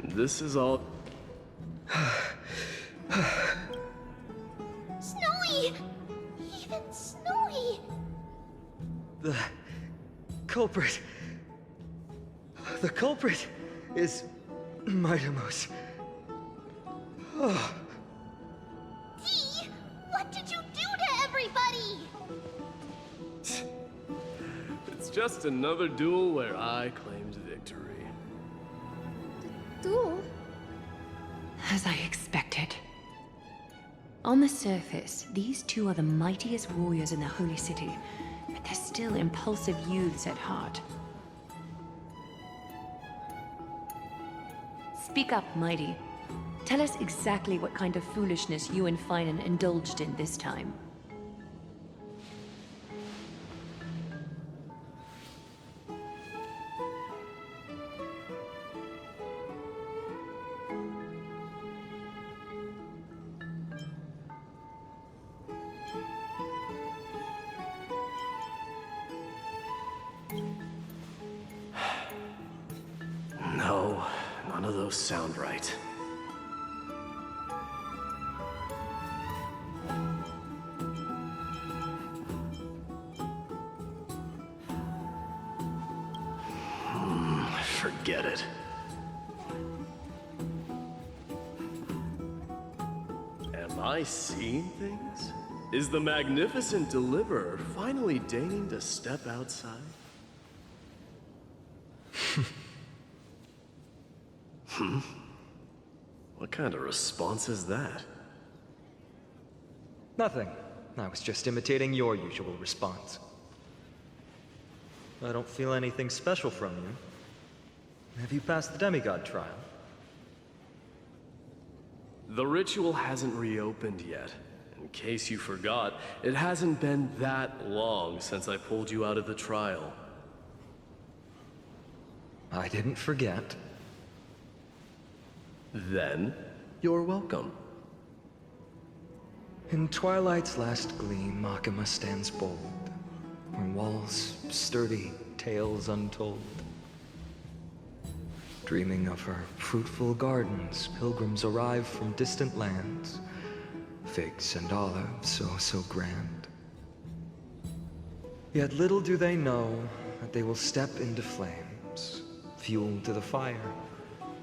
This is all... Snowy! Even Snowy! The culprit... The culprit is... Mightimos. Oh. Dee! What did you do to everybody? It's just another duel where I claimed victory. Duel? As I expected. On the surface, these two are the mightiest warriors in the Holy City, but they're still impulsive youths at heart. Speak up, Mighty. Tell us exactly what kind of foolishness you and Finan indulged in this time. No, none of those sound right. Forget it. Am I seeing things? Is the magnificent deliverer finally deigning to step outside? What kind of response is that? Nothing. I was just imitating your usual response. I don't feel anything special from you. Have you passed the demigod trial? The ritual hasn't reopened yet. In case you forgot, it hasn't been that long since I pulled you out of the trial. I didn't forget. Then, you're welcome. In twilight's last gleam, Makima stands bold. Her walls sturdy, tales untold. Dreaming of her fruitful gardens, pilgrims arrive from distant lands. Figs and olives, so grand. Yet little do they know that they will step into flames, fuel to the fire,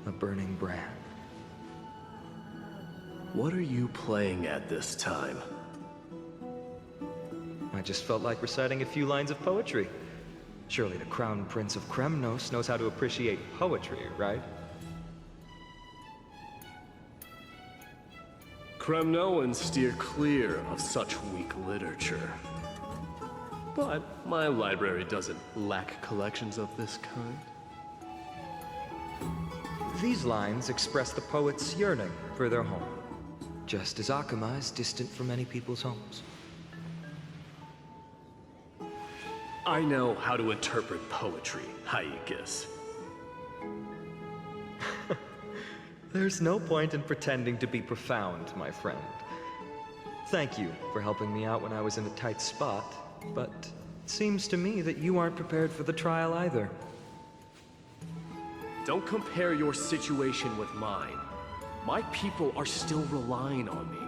a burning brand. What are you playing at this time? I just felt like reciting a few lines of poetry. Surely the Crown Prince of Kremnos knows how to appreciate poetry, right? Kremnoans steer clear of such weak literature. But my library doesn't lack collections of this kind. These lines express the poet's yearning for their home, just as Akama is distant from many people's homes. I know how to interpret poetry, Haikis. There's no point in pretending to be profound, my friend. Thank you for helping me out when I was in a tight spot, but it seems to me that you aren't prepared for the trial either. Don't compare your situation with mine. My people are still relying on me.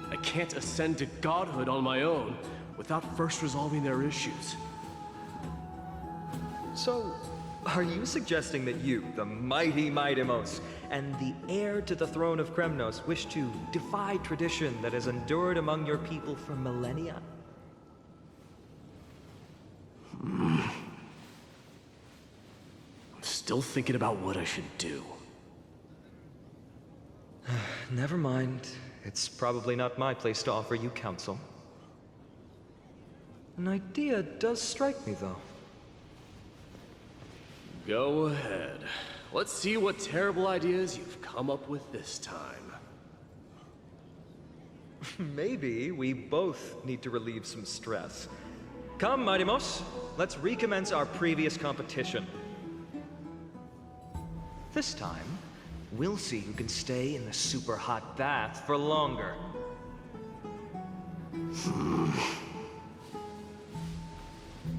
I can't ascend to godhood on my own without first resolving their issues. So, are you suggesting that you, the mighty Mightimos, and the heir to the throne of Kremnos, wish to defy tradition that has endured among your people for millennia? I'm still thinking about what I should do. Never mind. It's probably not my place to offer you counsel. An idea does strike me, though. Go ahead. Let's see what terrible ideas you've come up with this time. Maybe we both need to relieve some stress. Come, Mightimos, let's recommence our previous competition. This time, we'll see who can stay in the super hot bath for longer.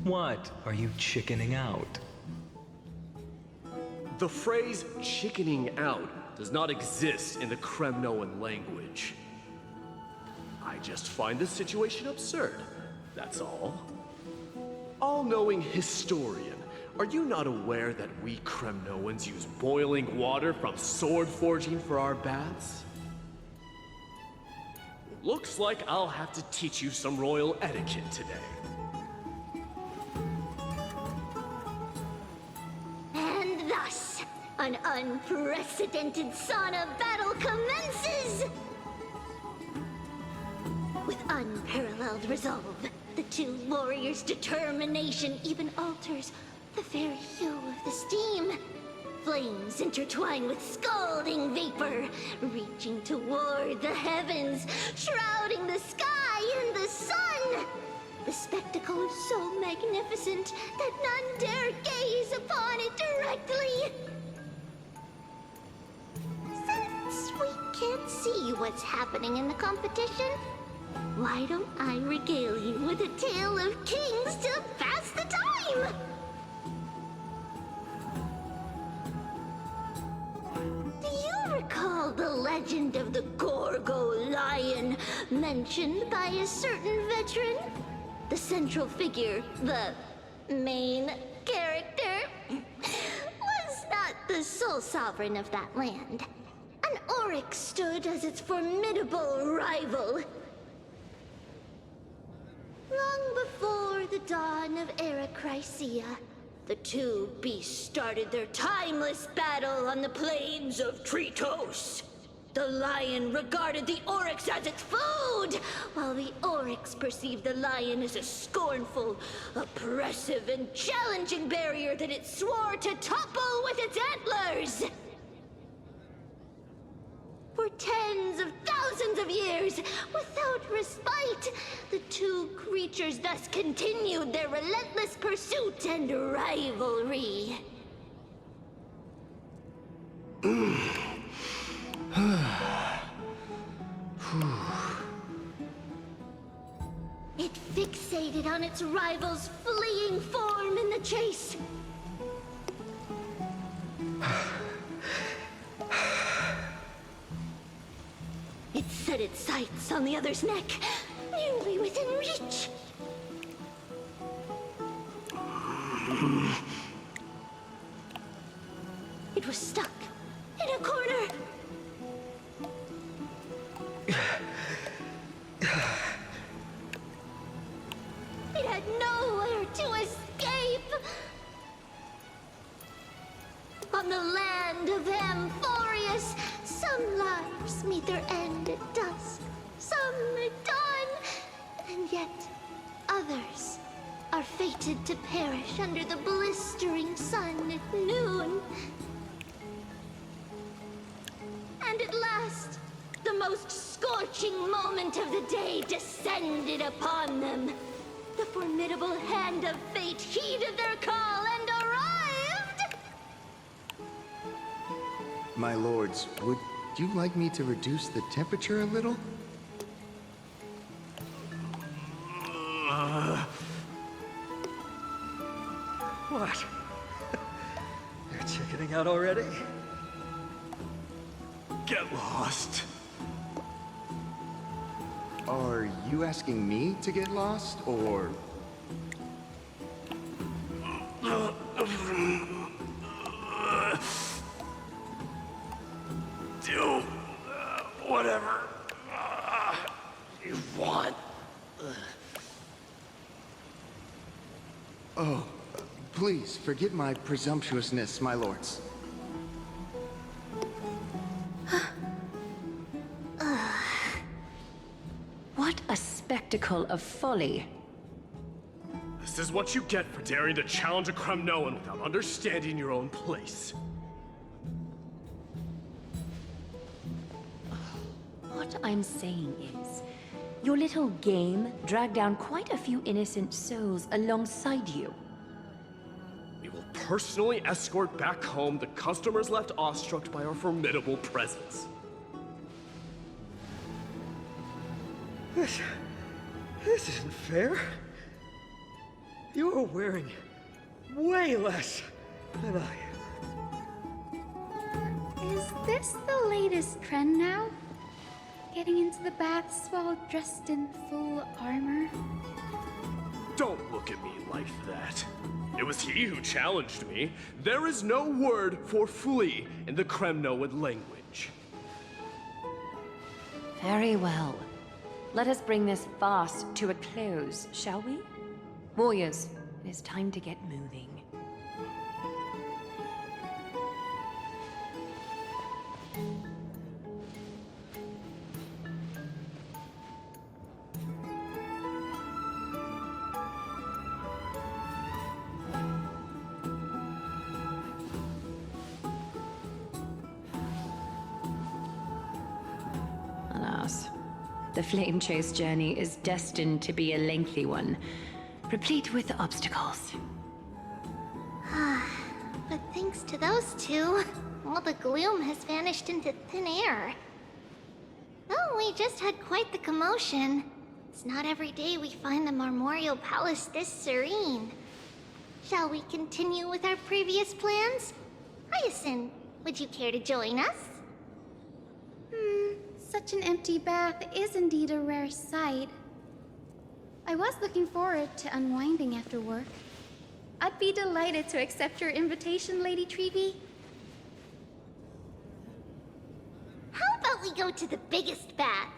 What? Are you chickening out? The phrase chickening out does not exist in the Kremnoan language. I just find this situation absurd, that's all. All-knowing historian, are you not aware that we Kremnoans use boiling water from sword forging for our baths? Looks like I'll have to teach you some royal etiquette today. And thus, an unprecedented sauna battle commences! With unparalleled resolve, the two warriors' determination even alters the very hue of the steam. Flames intertwine with scalding vapor, reaching toward the heavens, shrouding the sky and the sun. The spectacle is so magnificent that none dare gaze upon it directly. Since we can't see what's happening in the competition, why don't I regale you with a tale of kings to pass the time? Do you recall the legend of the Gorgo lion mentioned by a certain veteran? The central figure, the main character, was not the sole sovereign of that land. An oryx stood as its formidable rival. Long before the dawn of Era Chrysia, the two beasts started their timeless battle on the plains of Tritos. The lion regarded the oryx as its food, while the oryx perceived the lion as a scornful, oppressive, and challenging barrier that it swore to topple with its antlers. For tens of thousands of years, without respite, the two creatures thus continued their relentless pursuit and rivalry. It fixated on its rival's fleeing form in the chase. It set its sights on the other's neck, nearly within reach. It was stuck in a corner. It had nowhere to escape. On the land of Amphoreus, some lives meet their end at dusk, some at dawn, and yet others are fated to perish under the blistering sun at noon. And at last, the most scorching moment of the day descended upon them. The formidable hand of fate heeded their call and arrived! My lords, would you like me to reduce the temperature a little? What? You're chickening out already? Get lost. Are you asking me to get lost, or... Do whatever you want. Oh, please, forgive my presumptuousness, my lords. What a spectacle of folly. This is what you get for daring to challenge a Kremnoan without understanding your own place. What I'm saying is, your little game dragged down quite a few innocent souls alongside you. We will personally escort back home the customers left awestruck by our formidable presence. This isn't fair. You are wearing way less than I am. this the latest trend now? Getting into the baths while dressed in full armor? Don't look at me like that. It was he who challenged me. There is no word for flee in the Kremnoan language. Very well. Let us bring this farce to a close, shall we? Warriors, it is time to get moving. Alas, the Flame Chase journey is destined to be a lengthy one, replete with obstacles. But thanks to those two, all the gloom has vanished into thin air. Oh, we just had quite the commotion. It's not every day we find the Marmorial Palace this serene. Shall we continue with our previous plans? Hyacinth, would you care to join us? Such an empty bath is indeed a rare sight. I was looking forward to unwinding after work. I'd be delighted to accept your invitation, Lady Treevee. How about we go to the biggest bath?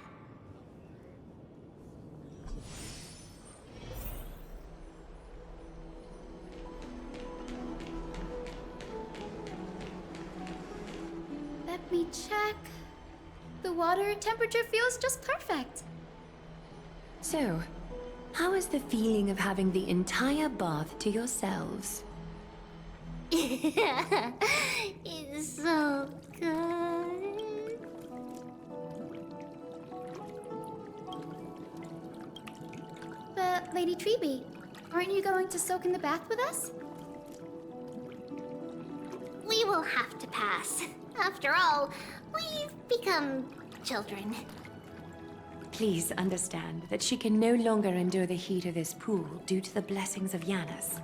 Let me check. The water temperature feels just perfect. So, how is the feeling of having the entire bath to yourselves? It's so good. But, Lady Treevee, aren't you going to soak in the bath with us? We will have to pass. After all, we've become children. Please understand that she can no longer endure the heat of this pool due to the blessings of Yanis.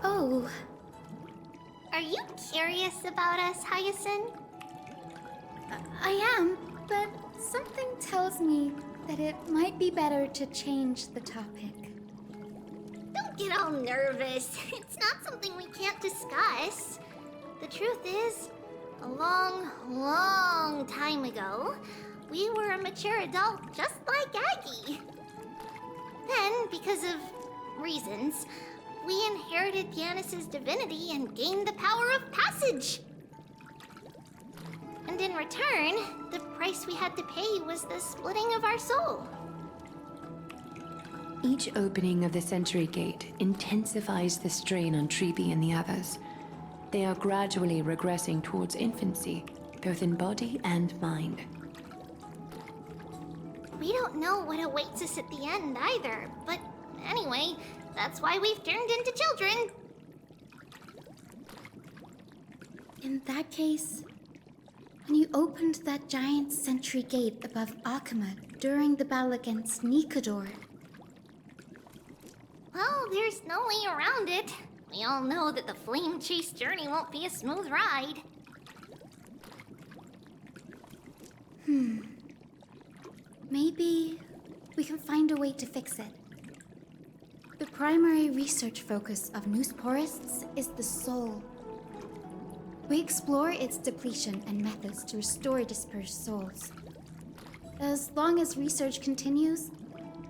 Oh, Are you curious about us, Hyacinth? I am, but something tells me that it might be better to change the topic. Don't get all nervous. It's not something we can't discuss. The truth is, a long, long time ago, we were a mature adult just like Aggie. Then, because of reasons, we inherited Yanis's divinity and gained the power of passage. And in return, the price we had to pay was the splitting of our soul. Each opening of the Century Gate intensifies the strain on Treevee and the others. They are gradually regressing towards infancy, both in body and mind. We don't know what awaits us at the end either, but anyway, that's why we've turned into children. In that case, when you opened that giant sentry gate above Akama during the battle against Nikador, Well, there's no way around it. We all know that the Flame Chase journey won't be a smooth ride. maybe we can find a way to fix it. The primary research focus of Noosporists is the soul. We explore its depletion and methods to restore dispersed souls. As long as research continues,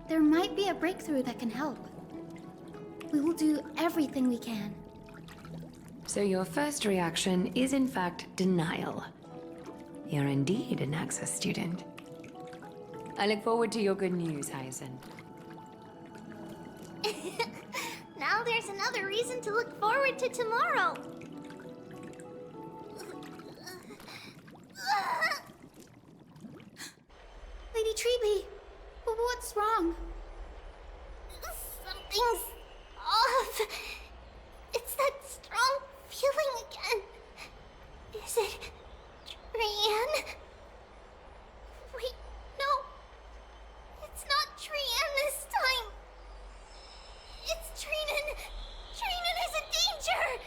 there might be a breakthrough that can help. We will do everything we can. So your first reaction is in fact denial. You're indeed an Access student. I look forward to your good news, Hyacinth. Now there's another reason to look forward to tomorrow. Lady Treevee, what's wrong? Something's off. It's that strong feeling again. Is it Trian? Wait, no. It's not Trian this time. It's Trinan. Trinan is a danger.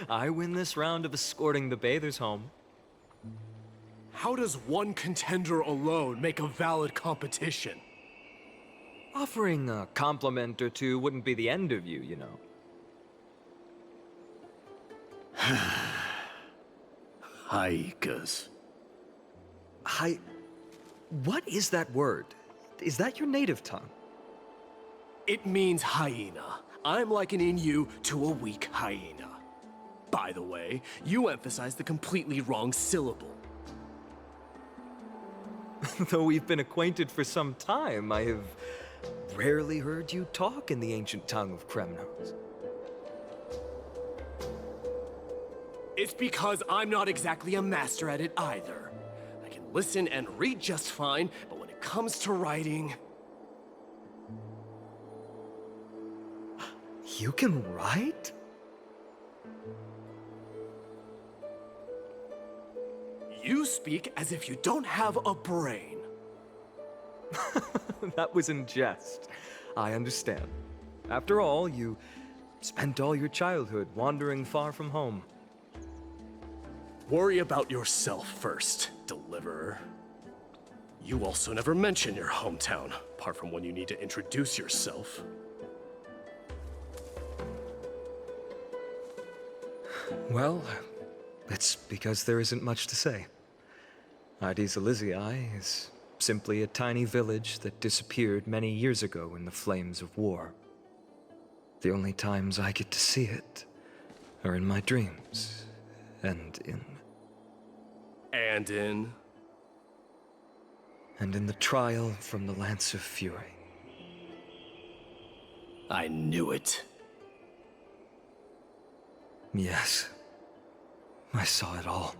I win this round of escorting the bathers home. How does one contender alone make a valid competition? Offering a compliment or two wouldn't be the end of you, you know. Haikas. What is that word? Is that your native tongue? It means hyena. I'm likening you to a weak hyena. By the way, you emphasize the completely wrong syllable. Though we've been acquainted for some time, I have rarely heard you talk in the ancient tongue of Kremnos. It's because I'm not exactly a master at it either. I can listen and read just fine, but when it comes to writing... You can write? You speak as if you don't have a brain. That was in jest. I understand. After all, you spent all your childhood wandering far from home. Worry about yourself first, Deliverer. You also never mention your hometown, apart from when you need to introduce yourself. Well, it's because there isn't much to say. Aedes Elysiae is simply a tiny village that disappeared many years ago in the flames of war. The only times I get to see it are in my dreams, and in the trial from the Lance of Fury. I knew it. Yes, I saw it all.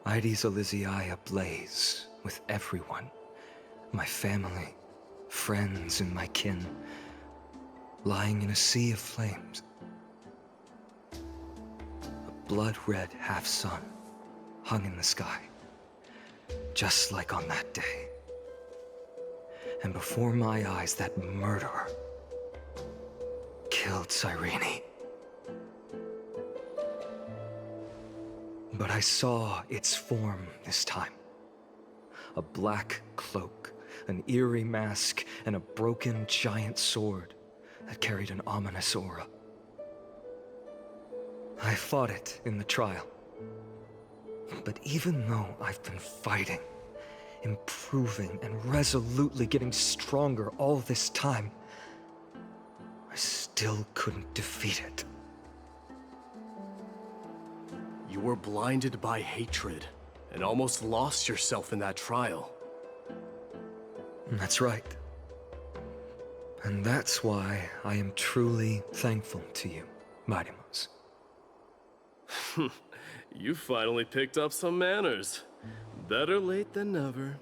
Aedes Elysiae ablaze with everyone. My family, friends, and my kin, lying in a sea of flames. A blood-red half-sun hung in the sky, just like on that day. And before my eyes, that murderer killed Cyrene. But I saw its form this time. A black cloak, an eerie mask, and a broken giant sword that carried an ominous aura. I fought it in the trial. But even though I've been fighting, improving, and resolutely getting stronger all this time, I still couldn't defeat it. You were blinded by hatred and almost lost yourself in that trial. That's right. And that's why I am truly thankful to you, Mightymouse. You finally picked up some manners. Better late than never.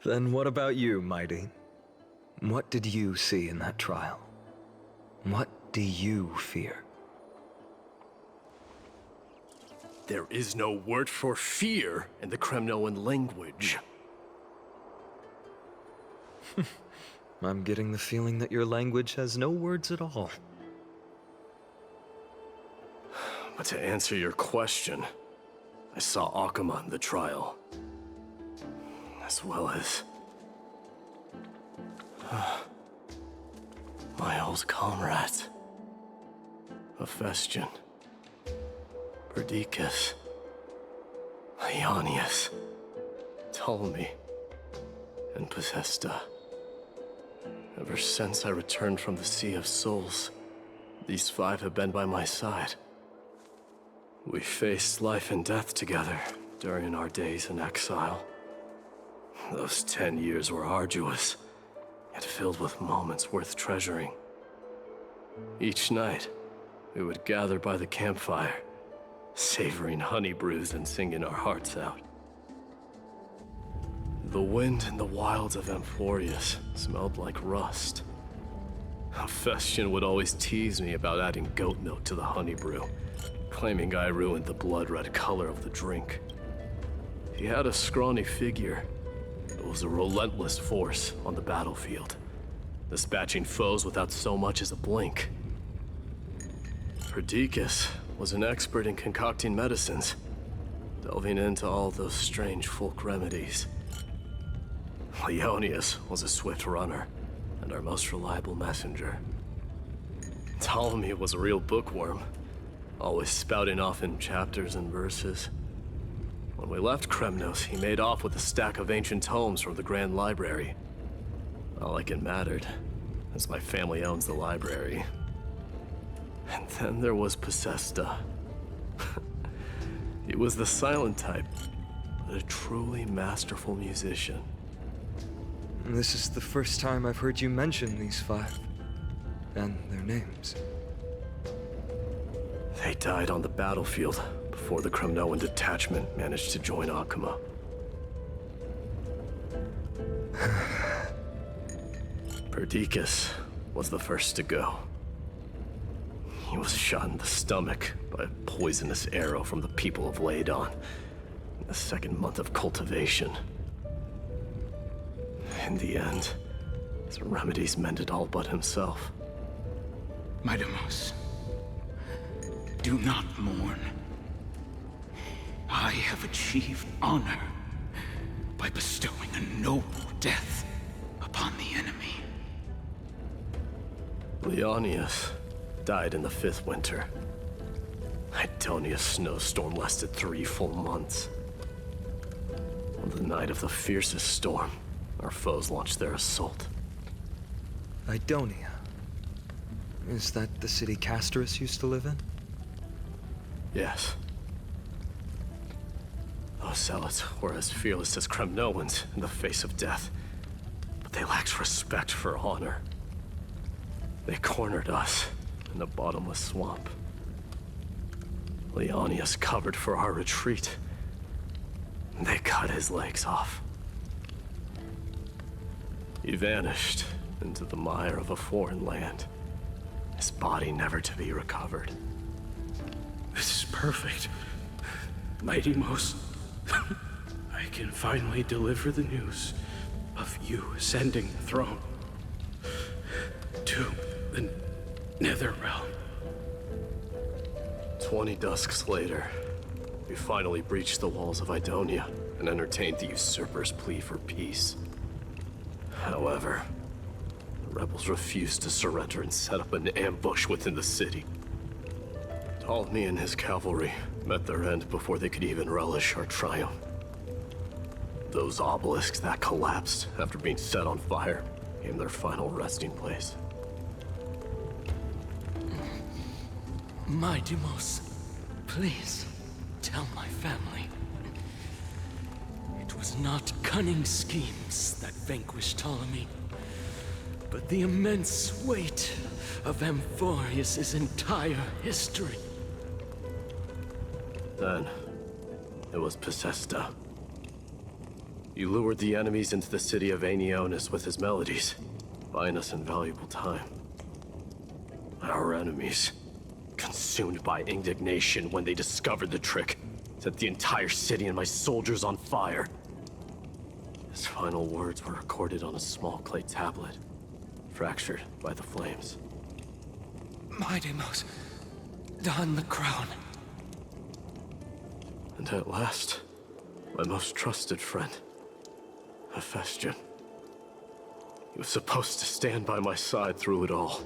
Then what about you, Mighty? What did you see in that trial? What do you fear? There is no word for fear in the Kremnoan language. I'm getting the feeling that your language has no words at all. But to answer your question, I saw Akuma in the trial. As well as... my old comrades. Hephaestion. Perdiccas. Ionius. Ptolemy. And Possesta. Ever since I returned from the Sea of Souls, these 5 have been by my side. We faced life and death together during our days in exile. Those 10 years were arduous, yet filled with moments worth treasuring. Each night, we would gather by the campfire, savoring honey brews and singing our hearts out. The wind in the wilds of Amphoreus smelled like rust. Hephaestion would always tease me about adding goat milk to the honey brew, claiming I ruined the blood-red color of the drink. He had a scrawny figure, but was a relentless force on the battlefield, dispatching foes without so much as a blink. Perdiccas was an expert in concocting medicines, delving into all those strange folk remedies. Leonius was a swift runner, and our most reliable messenger. Ptolemy was a real bookworm, always spouting off in chapters and verses. When we left Kremnos, he made off with a stack of ancient tomes from the Grand Library. Not like it mattered, as my family owns the library. And then there was Possesta. He was the silent type, but a truly masterful musician. This is the first time I've heard you mention these 5. And their names. They died on the battlefield before the Kremnoan detachment managed to join Akuma. Perdiccas was the first to go. He was shot in the stomach by a poisonous arrow from the people of Ladon in the 2nd month of cultivation. In the end, his remedies mended all but himself. Midamos, do not mourn. I have achieved honor by bestowing a noble death upon the enemy. Leonius died in the 5th winter. Idonia's snowstorm lasted 3 full months. On the night of the fiercest storm, our foes launched their assault. Idonia. Is that the city Castorus used to live in? Yes. Those zealots were as fearless as Kremnoans in the face of death, but they lacked respect for honor. They cornered us in the bottomless swamp. Leonius covered for our retreat. They cut his legs off. He vanished into the mire of a foreign land, his body never to be recovered. This is perfect. Mighty Most, I can finally deliver the news of you ascending the throne to the Netherrealm. 20 dusks later, we finally breached the walls of Idonia and entertained the usurper's plea for peace. However, the rebels refused to surrender and set up an ambush within the city. Ptolemy and his cavalry met their end before they could even relish our triumph. Those obelisks that collapsed after being set on fire became their final resting place. Midamos, please tell my family. It was not cunning schemes that vanquished Ptolemy, but the immense weight of Amphoreus' entire history. Then, it was Possesta. He lured the enemies into the city of Aenionis with his melodies, buying us invaluable time. Our enemies, consumed by indignation when they discovered the trick, set the entire city and my soldiers on fire. His final words were recorded on a small clay tablet, fractured by the flames. Midamos, don the crown. And at last, my most trusted friend, Hephaestion. He was supposed to stand by my side through it all.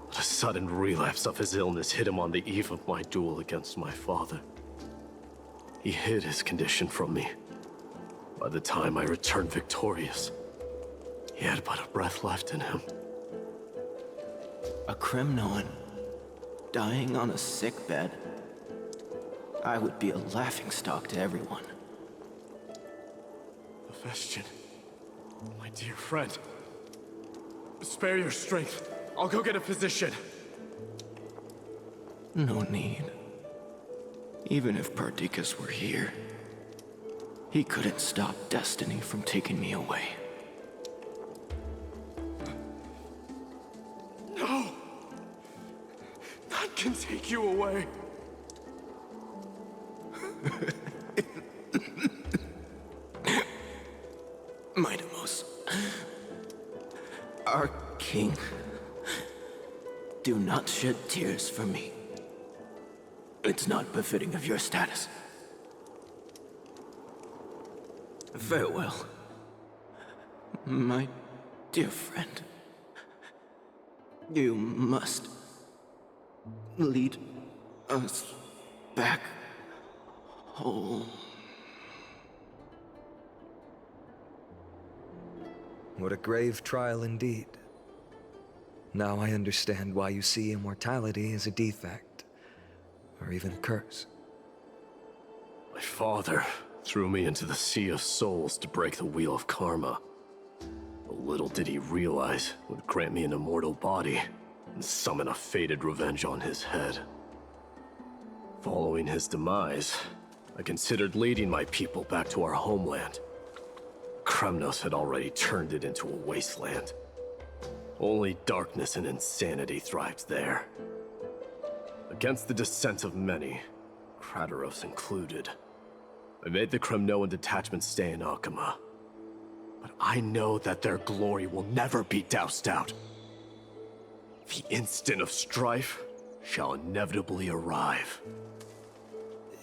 But a sudden relapse of his illness hit him on the eve of my duel against my father. He hid his condition from me. By the time I returned victorious, he had but a breath left in him. A Kremnoan dying on a sick bed. I would be a laughingstock to everyone. Hephaestion, my dear friend. Spare your strength. I'll go get a physician. No need. Even if Perdiccas were here, he couldn't stop destiny from taking me away. No! None can take you away. Midamos, our king, Do not shed tears for me. It's not befitting of your status. Farewell, my dear friend. You must lead us back home. What a grave trial indeed. Now I understand why you see immortality as a defect, or even a curse. My father threw me into the Sea of Souls to break the wheel of karma. But little did he realize it would grant me an immortal body and summon a fated revenge on his head. Following his demise, I considered leading my people back to our homeland. Kremnos had already turned it into a wasteland. Only darkness and insanity thrived there. Against the dissent of many, Krateros included, I made the Kremnoan detachment stay in Akama. But I know that their glory will never be doused out. The instant of strife shall inevitably arrive.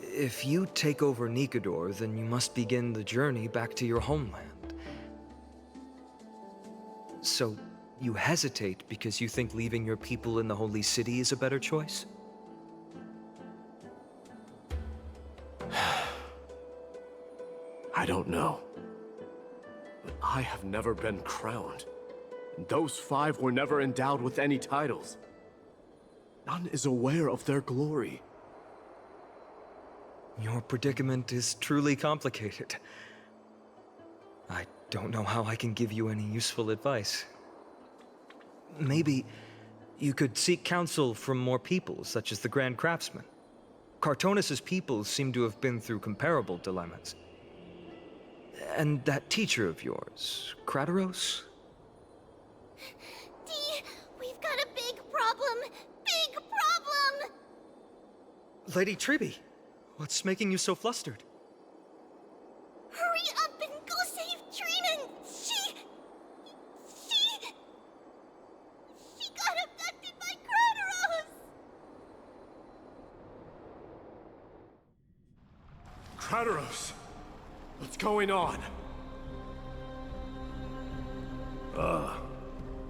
If you take over Nikador, then you must begin the journey back to your homeland. So, you hesitate because you think leaving your people in the Holy City is a better choice? I don't know. But I have never been crowned. And those 5 were never endowed with any titles. None is aware of their glory. Your predicament is truly complicated. I don't know how I can give you any useful advice. Maybe you could seek counsel from more people, such as the Grand Craftsman. Cartonis' people seem to have been through comparable dilemmas. And that teacher of yours, Krateros? Dee, we've got a big problem! Big problem! Lady Triby, what's making you so flustered? Hurry up and go save Trinan! She got abducted by Krateros! Krateros! What's going on?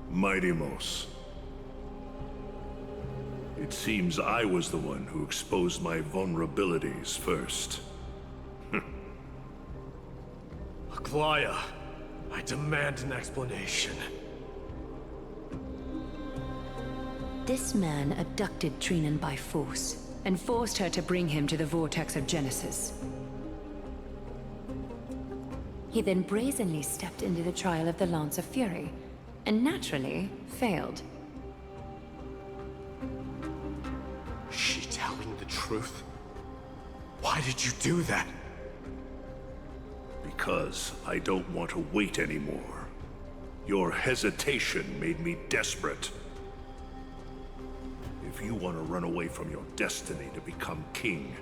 Mighty-Mos. It seems I was the one who exposed my vulnerabilities first. Aglaya, I demand an explanation. This man abducted Trinan by force, and forced her to bring him to the Vortex of Genesis. He then brazenly stepped into the trial of the Lance of Fury, and naturally failed. Is she telling the truth? Why did you do that? Because I don't want to wait anymore. Your hesitation made me desperate. If you want to run away from your destiny to become king,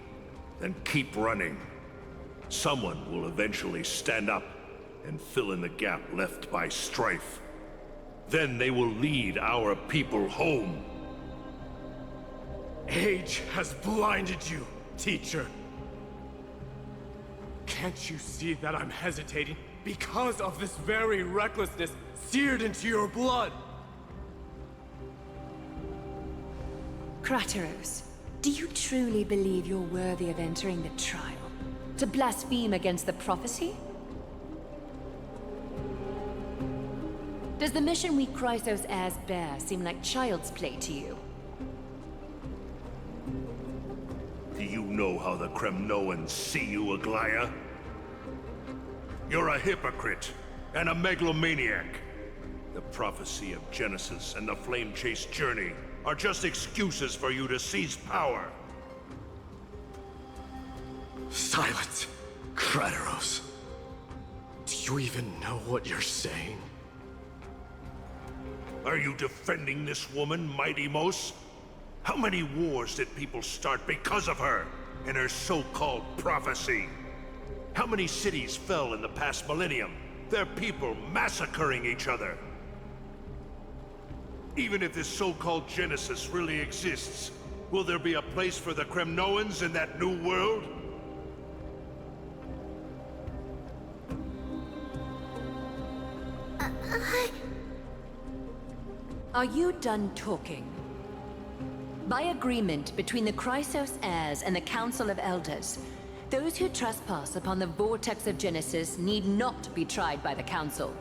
then keep running. Someone will eventually stand up and fill in the gap left by strife. Then they will lead our people home. Age has blinded you, teacher. Can't you see that I'm hesitating because of this very recklessness seared into your blood? Krateros, do you truly believe you're worthy of entering the trial? To blaspheme against the prophecy? Does the mission we Chrysos heirs bear seem like child's play to you? Do you know how the Kremnoans see you, Aglaya? You're a hypocrite and a megalomaniac. The prophecy of Genesis and the Flame Chase journey are just excuses for you to seize power. Silence, Krateros. Do you even know what you're saying? Are you defending this woman, Mighty-Mos? How many wars did people start because of her and her so-called prophecy? How many cities fell in the past millennium? Their people massacring each other. Even if this so-called Genesis really exists, will there be a place for the Kremnoans in that new world? Are you done talking? By agreement between the Chrysos heirs and the Council of Elders, those who trespass upon the Vortex of Genesis need not be tried by the Council.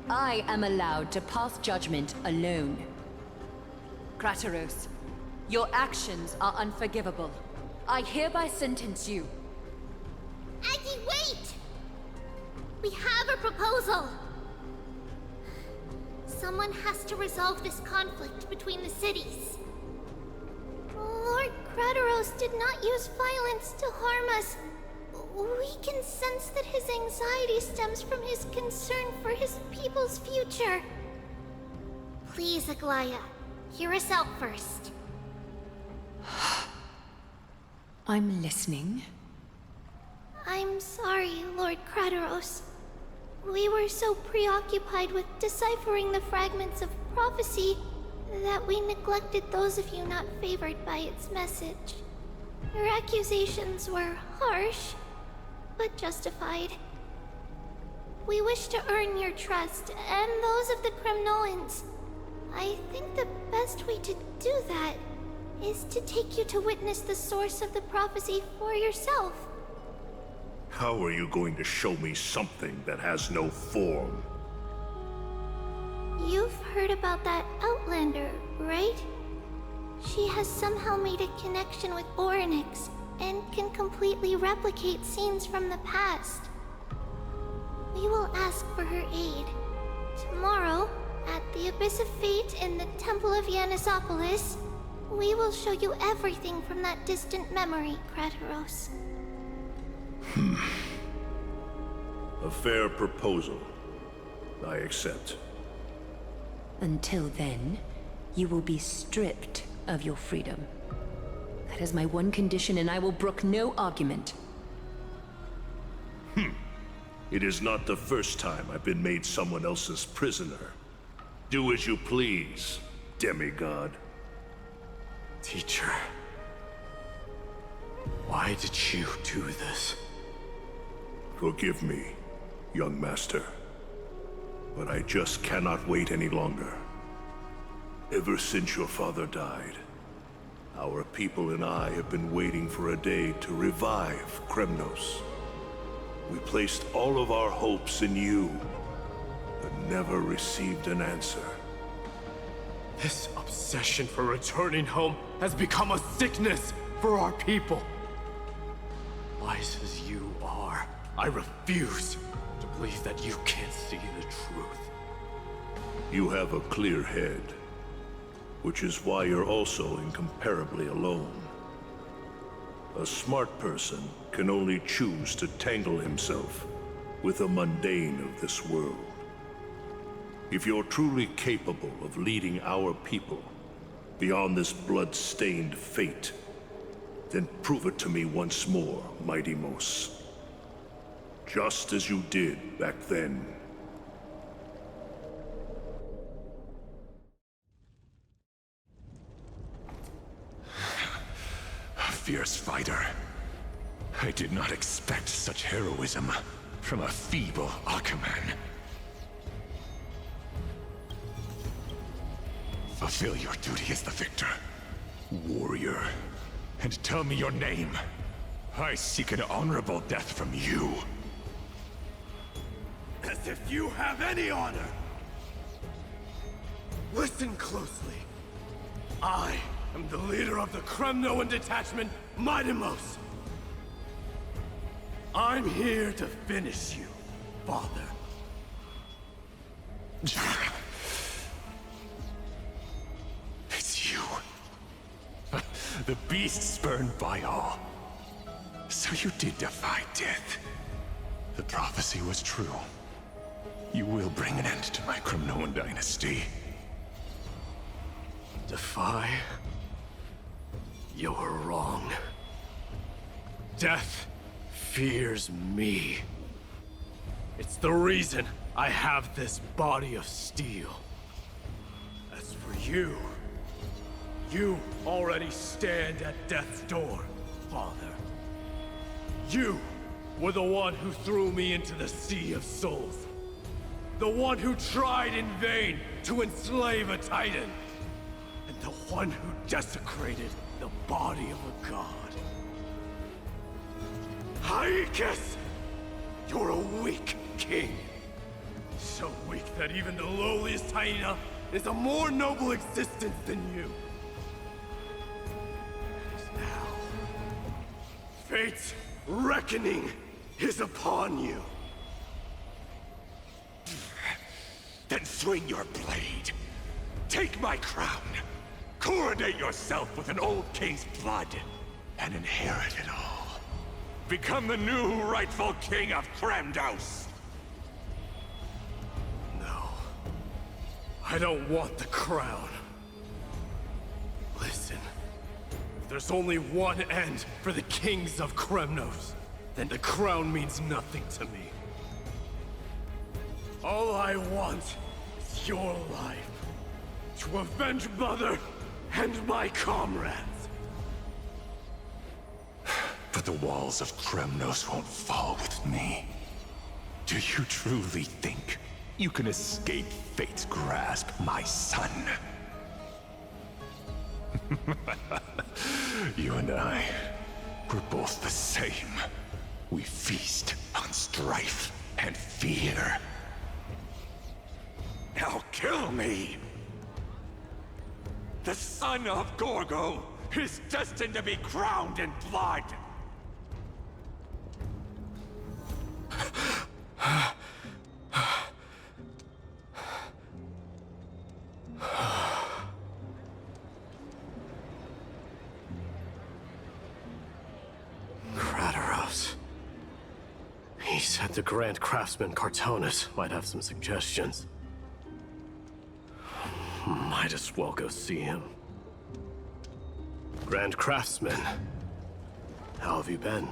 I am allowed to pass judgment alone. Krateros, your actions are unforgivable. I hereby sentence you. Aggie, wait! We have a proposal! Someone has to resolve this conflict between the cities. Lord Krateros did not use violence to harm us. We can sense that his anxiety stems from his concern for his people's future. Please, Aglaya, hear us out first. I'm listening. I'm sorry, Lord Krateros. We were so preoccupied with deciphering the fragments of prophecy that we neglected those of you not favored by its message. Your accusations were harsh, but justified. We wish to earn your trust, and those of the Kremnoans. I think the best way to do that is to take you to witness the source of the prophecy for yourself. How are you going to show me something that has no form? You've heard about that Outlander, right? She has somehow made a connection with Orynyx and can completely replicate scenes from the past. We will ask for her aid. Tomorrow, at the Abyss of Fate in the Temple of Yanisopolis, we will show you everything from that distant memory, Krateros. A fair proposal. I accept. Until then, you will be stripped of your freedom. That is my one condition, and I will brook no argument. It is not the first time I've been made someone else's prisoner. Do as you please, demigod. Teacher, why did you do this? Forgive me, young master. But I just cannot wait any longer. Ever since your father died, our people and I have been waiting for a day to revive Kremnos. We placed all of our hopes in you, but never received an answer. This obsession for returning home has become a sickness for our people. Wise as you are, I refuse to believe that you can't see the truth. You have a clear head, which is why you're also incomparably alone. A smart person can only choose to tangle himself with the mundane of this world. If you're truly capable of leading our people beyond this blood-stained fate, then prove it to me once more, Mighty Mos. Just as you did back then. A fierce fighter. I did not expect such heroism from a feeble Akaman. Fulfill your duty as the victor, warrior, and tell me your name. I seek an honorable death from you. As if you have any honor! Listen closely. I am the leader of the Kremnoan detachment, Mighty Mos. I'm here to finish you, Father. It's you. The beast spurned by all. So you did defy death. The prophecy was true. You will bring an end to my Kremnoan dynasty. Defy? You're wrong. Death fears me. It's the reason I have this body of steel. As for You already stand at death's door, Father. You were the one who threw me into the Sea of Souls. The one who tried in vain to enslave a Titan. And the one who desecrated the body of a god. Hyakis! You're a weak king. So weak that even the lowliest hyena is a more noble existence than you. And now, fate's reckoning is upon you. Then swing your blade. Take my crown. Coronate yourself with an old king's blood and inherit it all. Become the new rightful king of Kremnos. No. I don't want the crown. Listen. If there's only one end for the kings of Kremnos, then the crown means nothing to me. All I want is your life. To avenge Mother and my comrades. But the walls of Kremnos won't fall with me. Do you truly think you can escape fate's grasp, my son? You and I, we're both the same. We feast on strife and fear. Now kill me! The son of Gorgo is destined to be crowned in blood! He said the Grand Craftsman Cartonus might have some suggestions. Might as well go see him. Grand Craftsman, how have you been?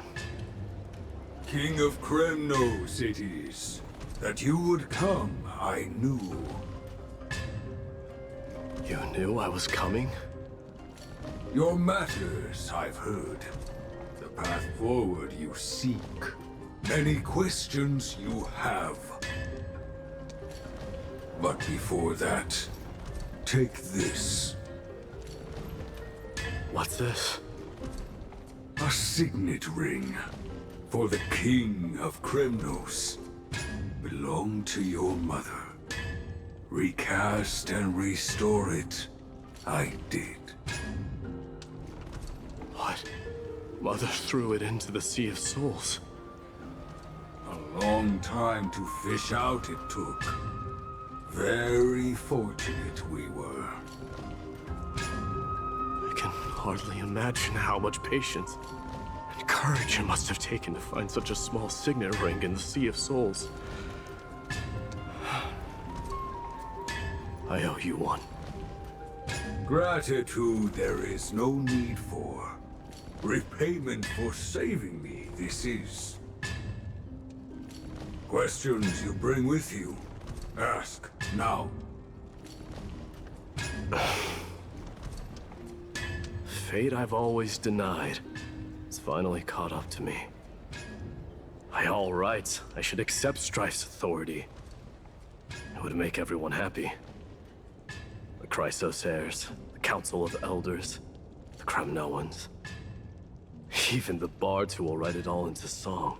King of Kremnos it is. That you would come, I knew. You knew I was coming? Your matters, I've heard. The path forward you seek. Many questions you have. But before that, take this. What's this? A signet ring. For the King of Kremnos. Belonged to your mother. Recast and restore it. I did. What? Mother threw it into the Sea of Souls. A long time to fish out it took. Very fortunate we were. I can hardly imagine how much patience and courage it must have taken to find such a small signet ring in the Sea of Souls. I owe you one. Gratitude there is no need for. Repayment for saving me, this is. Questions you bring with you? Ask, now. Fate I've always denied has finally caught up to me. By all rights, I should accept Strife's authority. It would make everyone happy. The Chrysos heirs, the Council of Elders, the Kremnoans. Even the bards who will write it all into song.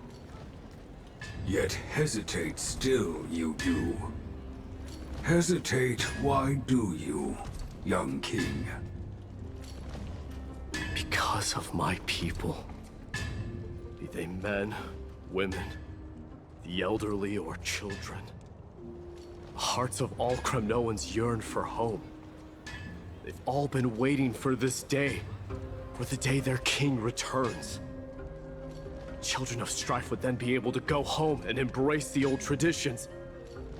Yet hesitate still, you do. Hesitate, why do you, young king? Because of my people. Be they men, women, the elderly, or children. The hearts of all Kremnoans yearn for home. They've all been waiting for this day, for the day their king returns. Children of Strife would then be able to go home and embrace the old traditions.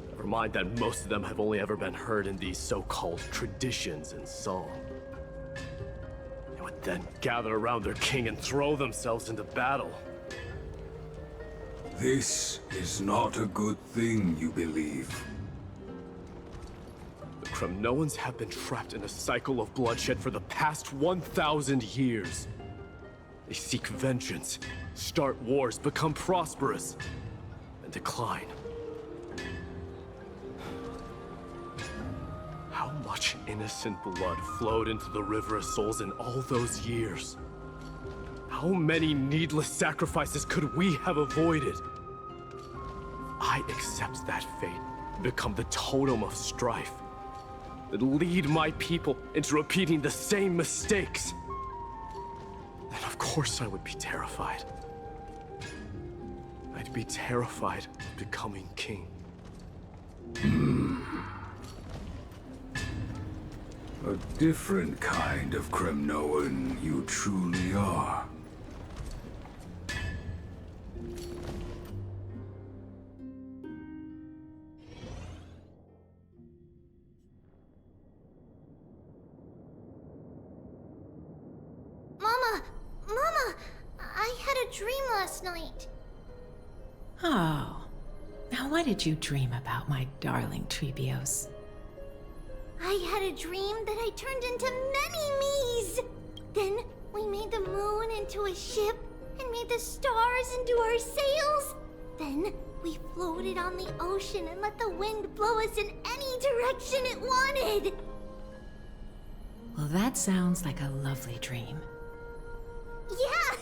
Never mind that most of them have only ever been heard in these so-called traditions and song. They would then gather around their king and throw themselves into battle. This is not a good thing, you believe. The Kremnoans have been trapped in a cycle of bloodshed for the past 1,000 years. They seek vengeance, start wars, become prosperous, and decline. How much innocent blood flowed into the River of Souls in all those years? How many needless sacrifices could we have avoided? If I accept that fate and become the totem of strife, that lead my people into repeating the same mistakes, then of course I would be terrified. I'd be terrified of becoming king. A different kind of Kremnoan you truly are. Mama, I had a dream last night. Oh. Now what did you dream about, my darling Trebios? I had a dream that I turned into many me's. Then we made the moon into a ship and made the stars into our sails. Then we floated on the ocean and let the wind blow us in any direction it wanted. Well, that sounds like a lovely dream. Yeah!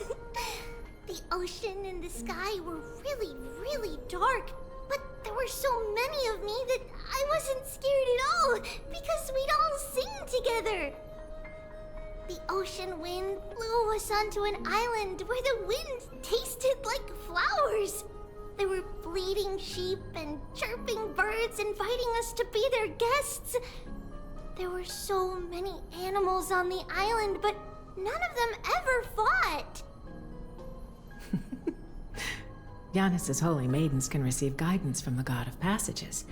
The ocean and the sky were really, really dark, but there were so many of me that I wasn't scared at all because we'd all sing together. The ocean wind blew us onto an island where the wind tasted like flowers. There were bleating sheep and chirping birds inviting us to be their guests. There were so many animals on the island, but none of them ever fought. Yanis's holy maidens can receive guidance from the God of Passages.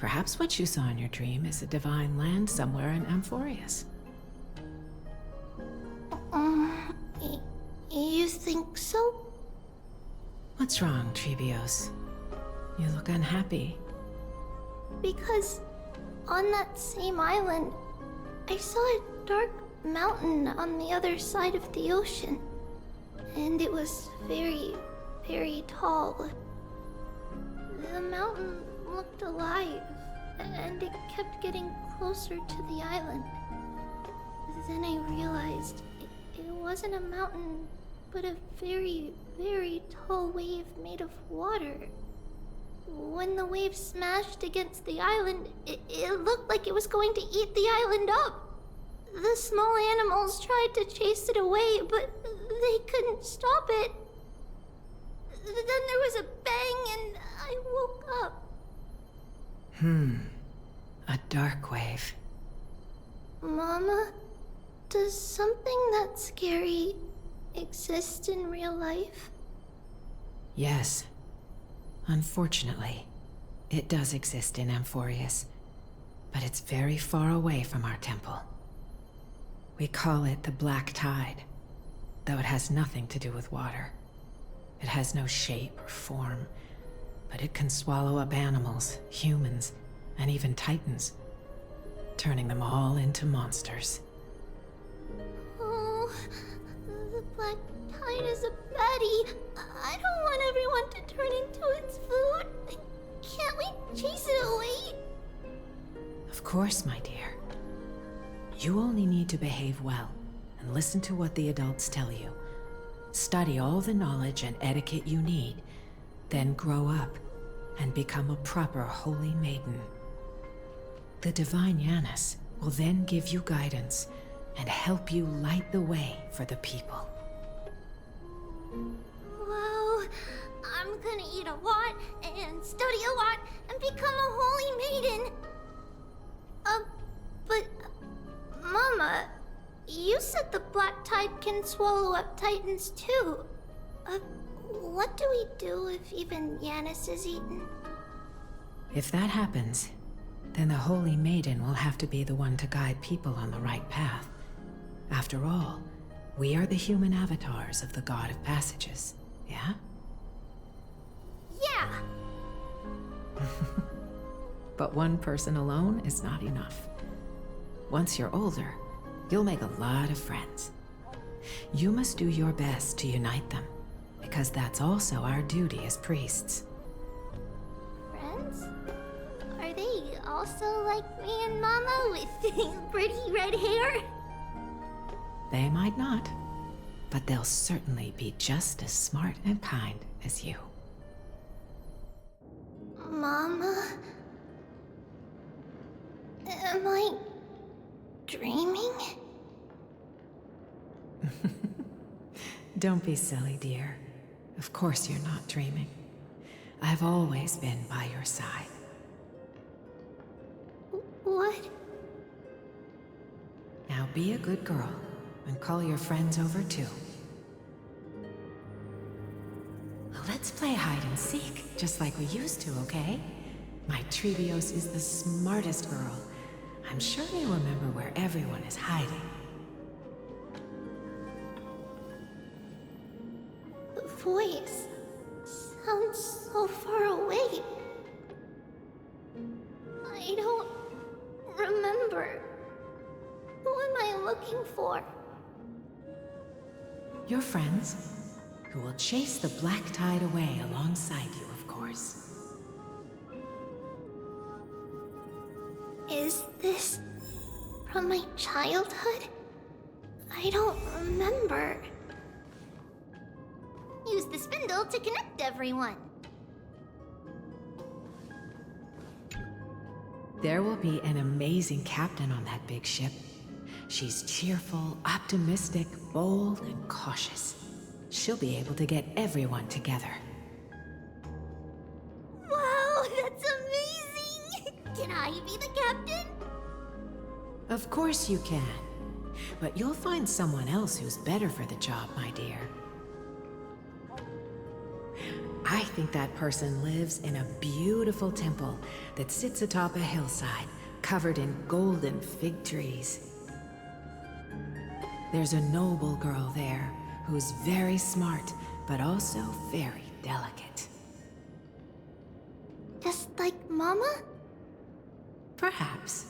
Perhaps what you saw in your dream is a divine land somewhere in Amphoreus. You think so? What's wrong, Trebios? You look unhappy. Because on that same island, I saw a dark mountain on the other side of the ocean. And it was very, very tall. The mountain looked alive, and it kept getting closer to the island. Then I realized it wasn't a mountain, but a very, very tall wave made of water. When the wave smashed against the island, it looked like it was going to eat the island up. The small animals tried to chase it away, but they couldn't stop it. Then there was a bang and I woke up. A dark wave. Mama, does something that scary exist in real life? Yes. Unfortunately, it does exist in Amphoreus, but it's very far away from our temple. We call it the Black Tide, though it has nothing to do with water. It has no shape or form, but it can swallow up animals, humans, and even titans, turning them all into monsters. Oh, the Black Tide is a baddie. I don't want everyone to turn into its food. Can't we chase it away? Of course, my dear. You only need to behave well and listen to what the adults tell you. Study all the knowledge and etiquette you need, then grow up and become a proper holy maiden. The divine Yanis will then give you guidance and help you light the way for the people. Wow, I'm gonna eat a lot and study a lot and become a holy maiden. But Mama, you said the Black Tide can swallow up titans too. What do we do if even Yanis is eaten? If that happens, then the Holy Maiden will have to be the one to guide people on the right path. After all, we are the human avatars of the God of Passages, yeah? Yeah! But one person alone is not enough. Once you're older, you'll make a lot of friends. You must do your best to unite them, because that's also our duty as priests. Friends? Are they also like me and Mama with pretty red hair? They might not, but they'll certainly be just as smart and kind as you. Mama? Am I dreaming? Don't be silly, dear. Of course you're not dreaming. I've always been by your side. What? Now be a good girl and call your friends over too. Let's play hide and seek, just like we used to, okay? My Trebios is the smartest girl. I'm sure they remember where everyone is hiding. The voice sounds so far away. I don't remember. Who am I looking for? Your friends, who will chase the black tide away alongside you, of course. Is this from my childhood? I don't remember. Use the spindle to connect everyone. There will be an amazing captain on that big ship. She's cheerful, optimistic, bold, and cautious. She'll be able to get everyone together. Wow, that's amazing! Can I be the captain? Of course you can. But you'll find someone else who's better for the job, my dear. I think that person lives in a beautiful temple that sits atop a hillside, covered in golden fig trees. There's a noble girl there who's very smart, but also very delicate. Just like Mama? Perhaps.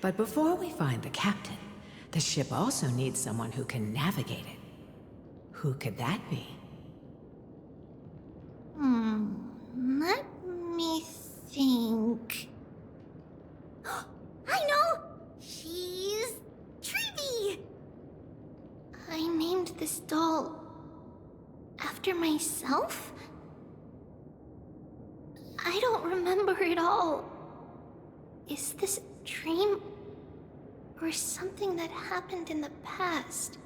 But before we find the captain, the ship also needs someone who can navigate it. Who could that be? Let me think. I know! She's Trevi! I named this doll after myself? I don't remember it all. Is this a dream or something that happened in the past?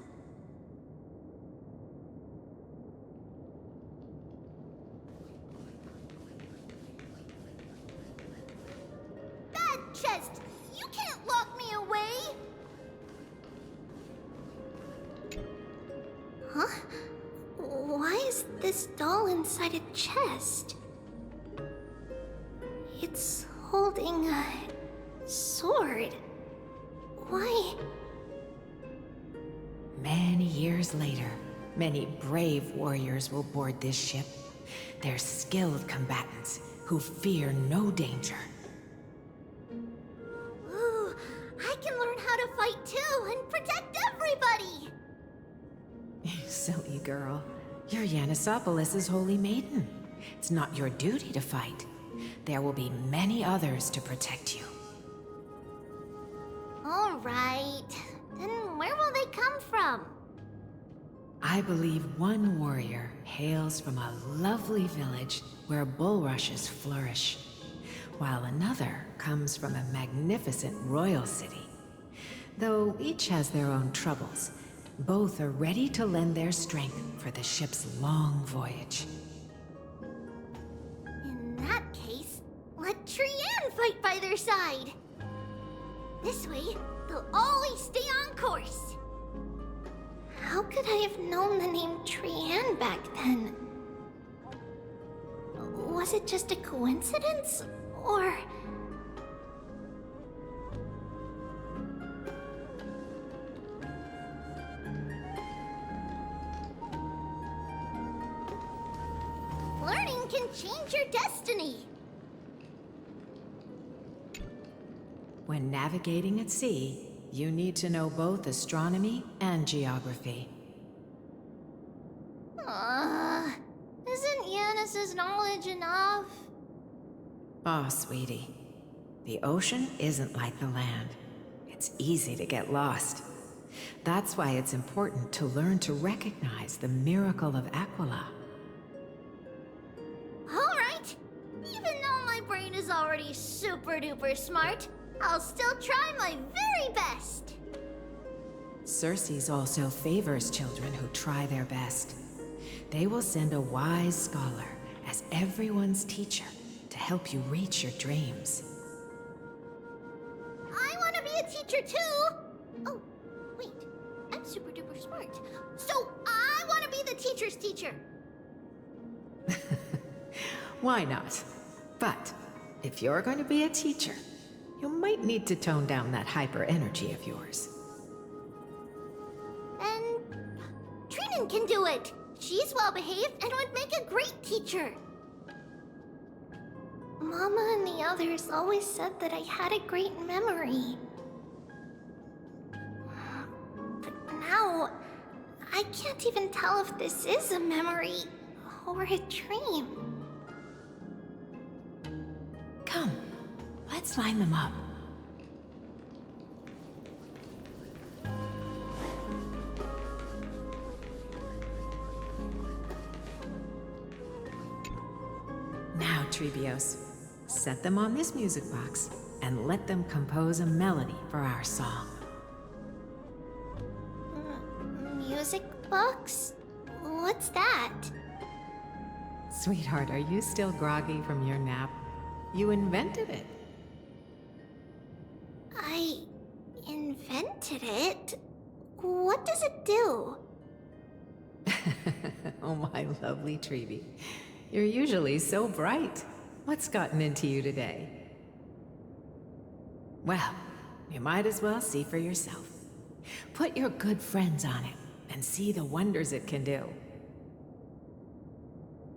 Bad chest! You can't lock me away! Huh? Why is this doll inside a chest? It's holding a sword. Why? Many years later, many brave warriors will board this ship. They're skilled combatants who fear no danger. Ooh, I can learn how to fight too and protect everybody! Silly girl. You're Yanisopoulos' holy maiden. It's not your duty to fight. There will be many others to protect you. All right. Then where will they come from? I believe one warrior hails from a lovely village where bulrushes flourish, while another comes from a magnificent royal city. Though each has their own troubles, both are ready to lend their strength for the ship's long voyage. In that case, let Trianne fight by their side. This way, they'll always stay on course. How could I have known the name Trianne back then? Was it just a coincidence, or... Learning can change your destiny. When navigating at sea, you need to know both astronomy and geography. Isn't Yanis's knowledge enough? Oh, sweetie. The ocean isn't like the land. It's easy to get lost. That's why it's important to learn to recognize the miracle of Aquila. Alright! Even though my brain is already super duper smart, I'll still try my very best! Circe also favors children who try their best. They will send a wise scholar as everyone's teacher to help you reach your dreams. I want to be a teacher too! Oh, wait. I'm super duper smart. So I want to be the teacher's teacher! Why not? But if you're going to be a teacher, you might need to tone down that hyper energy of yours. And Trinan can do it! She's well behaved and would make a great teacher! Mama and the others always said that I had a great memory. But now, I can't even tell if this is a memory or a dream. Come, let's line them up. Now, Trebios, set them on this music box and let them compose a melody for our song. Music box? What's that? Sweetheart, are you still groggy from your nap? You invented it. I invented it? What does it do? Oh, my lovely Trebi. You're usually so bright. What's gotten into you today? Well, you might as well see for yourself. Put your good friends on it and see the wonders it can do.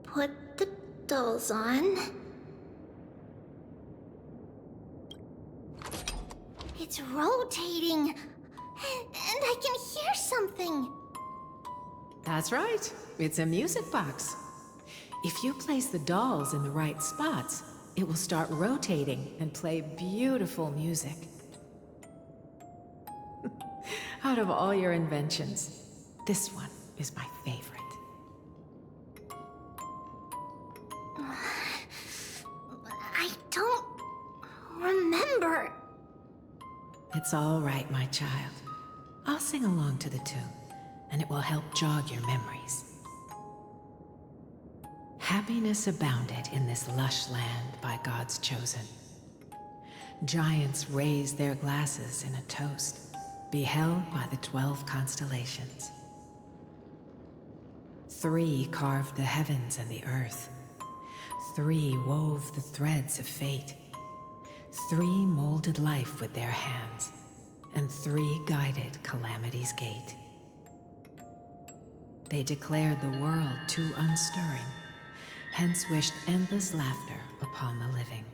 Put the dolls on. It's rotating, and I can hear something. That's right. It's a music box. If you place the dolls in the right spots, it will start rotating and play beautiful music. Out of all your inventions, this one is my favorite. I don't remember. It's all right, my child. I'll sing along to the tune, and it will help jog your memories. Happiness abounded in this lush land by God's chosen. Giants raised their glasses in a toast, beheld by the 12 constellations. 3 carved the heavens and the earth. 3 wove the threads of fate. 3 molded life with their hands, and 3 guided calamity's gate. They declared the world too unstirring, hence wished endless laughter upon the living.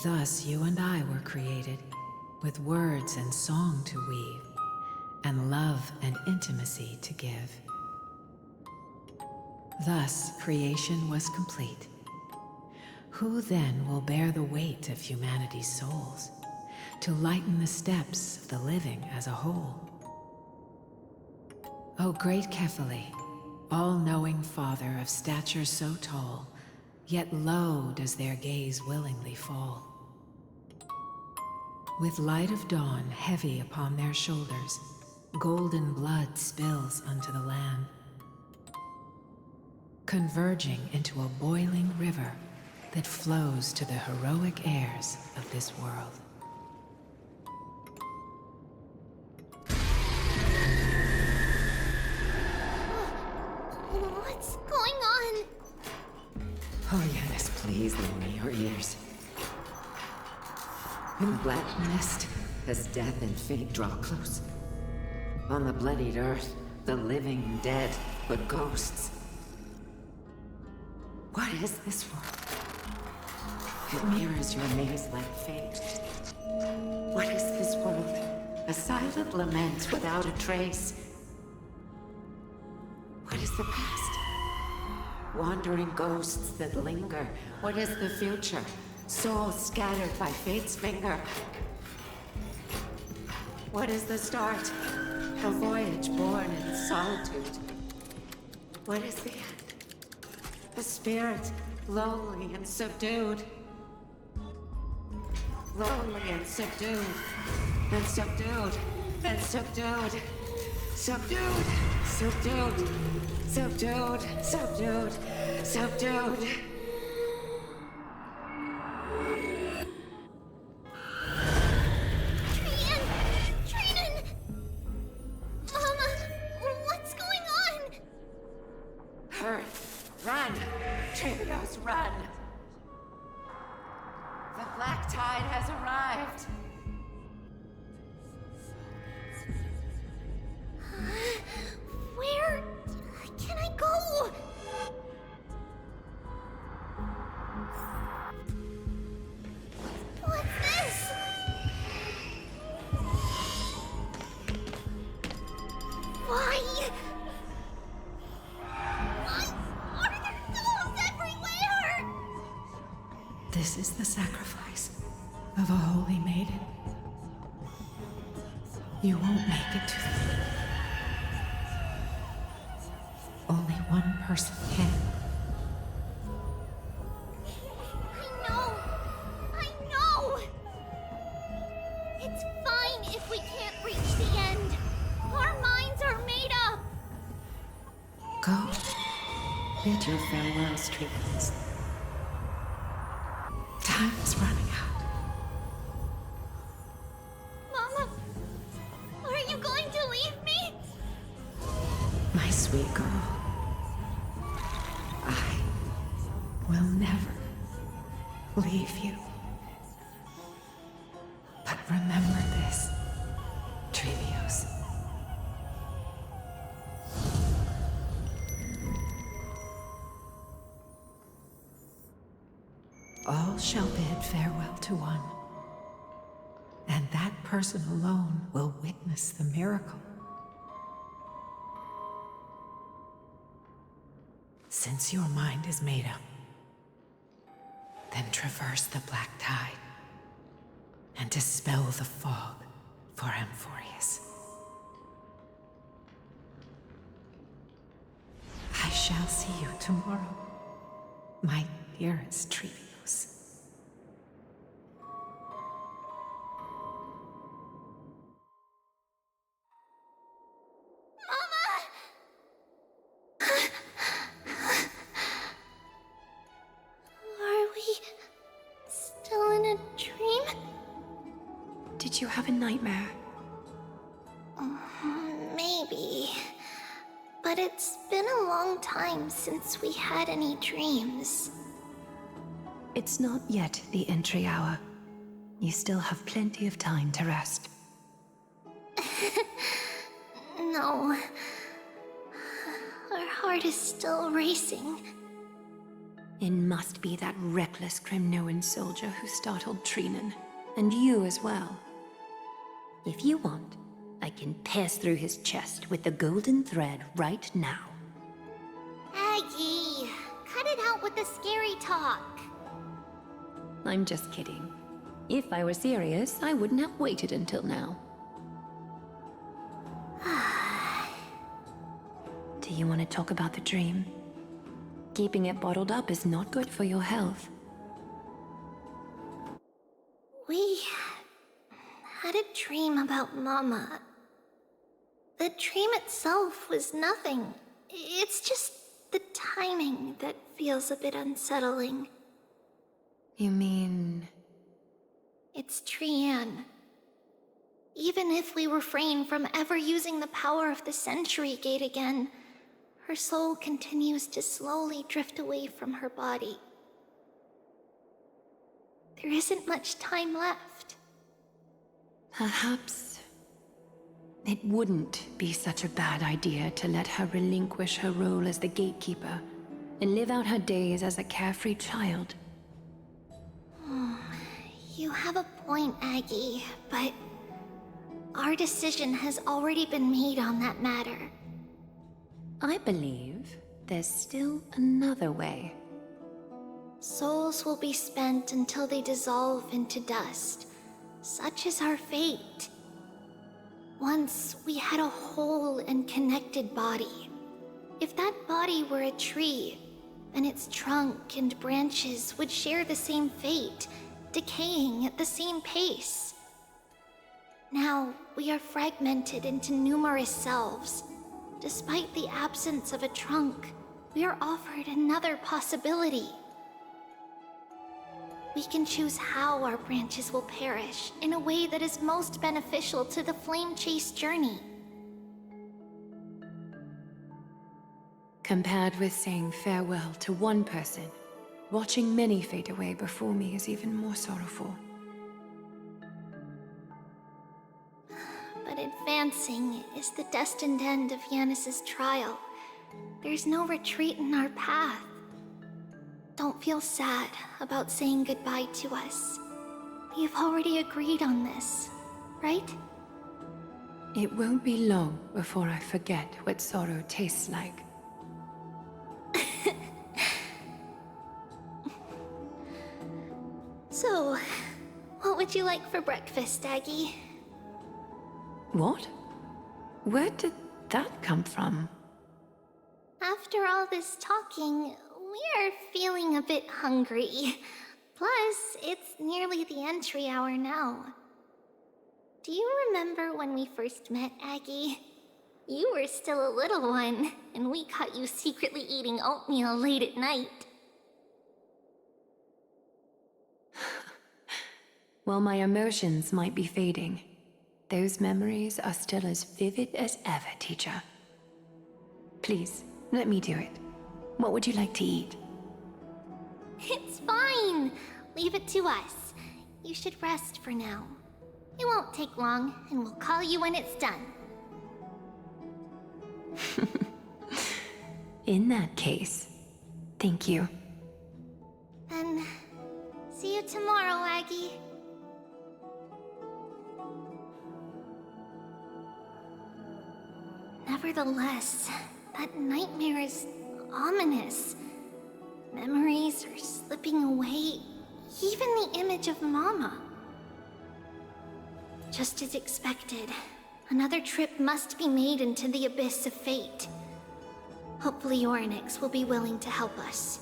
Thus you and I were created, with words and song to weave, and love and intimacy to give. Thus creation was complete. Who then will bear the weight of humanity's souls, to lighten the steps of the living as a whole? O great Kephale, all-knowing Father of stature so tall, yet low does their gaze willingly fall. With light of dawn heavy upon their shoulders, golden blood spills unto the land, converging into a boiling river that flows to the heroic heirs of this world. What's going on? Oh yes, please lend me your ears. In the black mist, as death and fate draw close, on the bloodied earth, the living dead, but ghosts. What is this world? It mirrors your maze-like fate. What is this world? A silent lament without a trace. What is the past? Wandering ghosts that linger. What is the future? Souls scattered by fate's finger. What is the start? A voyage born in solitude. What is the end? A spirit, lonely and subdued. Lonely and subdued. And subdued. And subdued. Subdued. Subdued. Subdued. Subdued. Subdued. Run! Trivios, run! The black tide has arrived! Where can I go? What's this? Why? This is the sacrifice of a holy maiden. You won't make it to the end. Only one person can. I know! It's fine if we can't reach the end. Our minds are made up. Go. Bid your farewells, Trivios. Time is running out. Mama, are you going to leave me? My sweet girl. I will never leave you. But remember this, Trivios. All shall bid farewell to one, and that person alone will witness the miracle. Since your mind is made up, then traverse the black tide and dispel the fog for Amphoreus. I shall see you tomorrow, my dearest Trivios. Did you have a nightmare? Maybe. But it's been a long time since we had any dreams. It's not yet the entry hour. You still have plenty of time to rest. No. Our heart is still racing. It must be that reckless Kremnoan soldier who startled Trinan. And you as well. If you want, I can pass through his chest with the golden thread right now. Aggie, cut it out with the scary talk. I'm just kidding. If I were serious, I wouldn't have waited until now. Do you want to talk about the dream? Keeping it bottled up is not good for your health. We had a dream about Mama. The dream itself was nothing. It's just the timing that feels a bit unsettling. You mean... It's Trian. Even if we refrain from ever using the power of the Century Gate again, her soul continues to slowly drift away from her body. There isn't much time left. Perhaps it wouldn't be such a bad idea to let her relinquish her role as the gatekeeper and live out her days as a carefree child. have a point, Aggie, but our decision has already been made on that matter. I believe there's still another way. Souls will be spent until they dissolve into dust. Such is our fate. Once we had a whole and connected body. If that body were a tree, then its trunk and branches would share the same fate, decaying at the same pace. Now, we are fragmented into numerous selves. Despite the absence of a trunk, we are offered another possibility. We can choose how our branches will perish in a way that is most beneficial to the Flame Chase journey. Compared with saying farewell to one person, watching many fade away before me is even more sorrowful. But advancing is the destined end of Yanis's trial. There's no retreat in our path. Don't feel sad about saying goodbye to us. We've already agreed on this, right? It won't be long before I forget what sorrow tastes like. So, what would you like for breakfast, Aggie? What? Where did that come from? After all this talking, we are feeling a bit hungry. Plus, it's nearly the entry hour now. Do you remember when we first met, Aggie? You were still a little one, and we caught you secretly eating oatmeal late at night. While my emotions might be fading, those memories are still as vivid as ever, teacher. Please, let me do it. What would you like to eat? It's fine! Leave it to us. You should rest for now. It won't take long, and we'll call you when it's done. In that case, thank you. Then, see you tomorrow, Aggie. Nevertheless, that nightmare is ominous. Memories are slipping away, even the image of Mama. Just as expected, another trip must be made into the abyss of fate. Hopefully Orynyx will be willing to help us.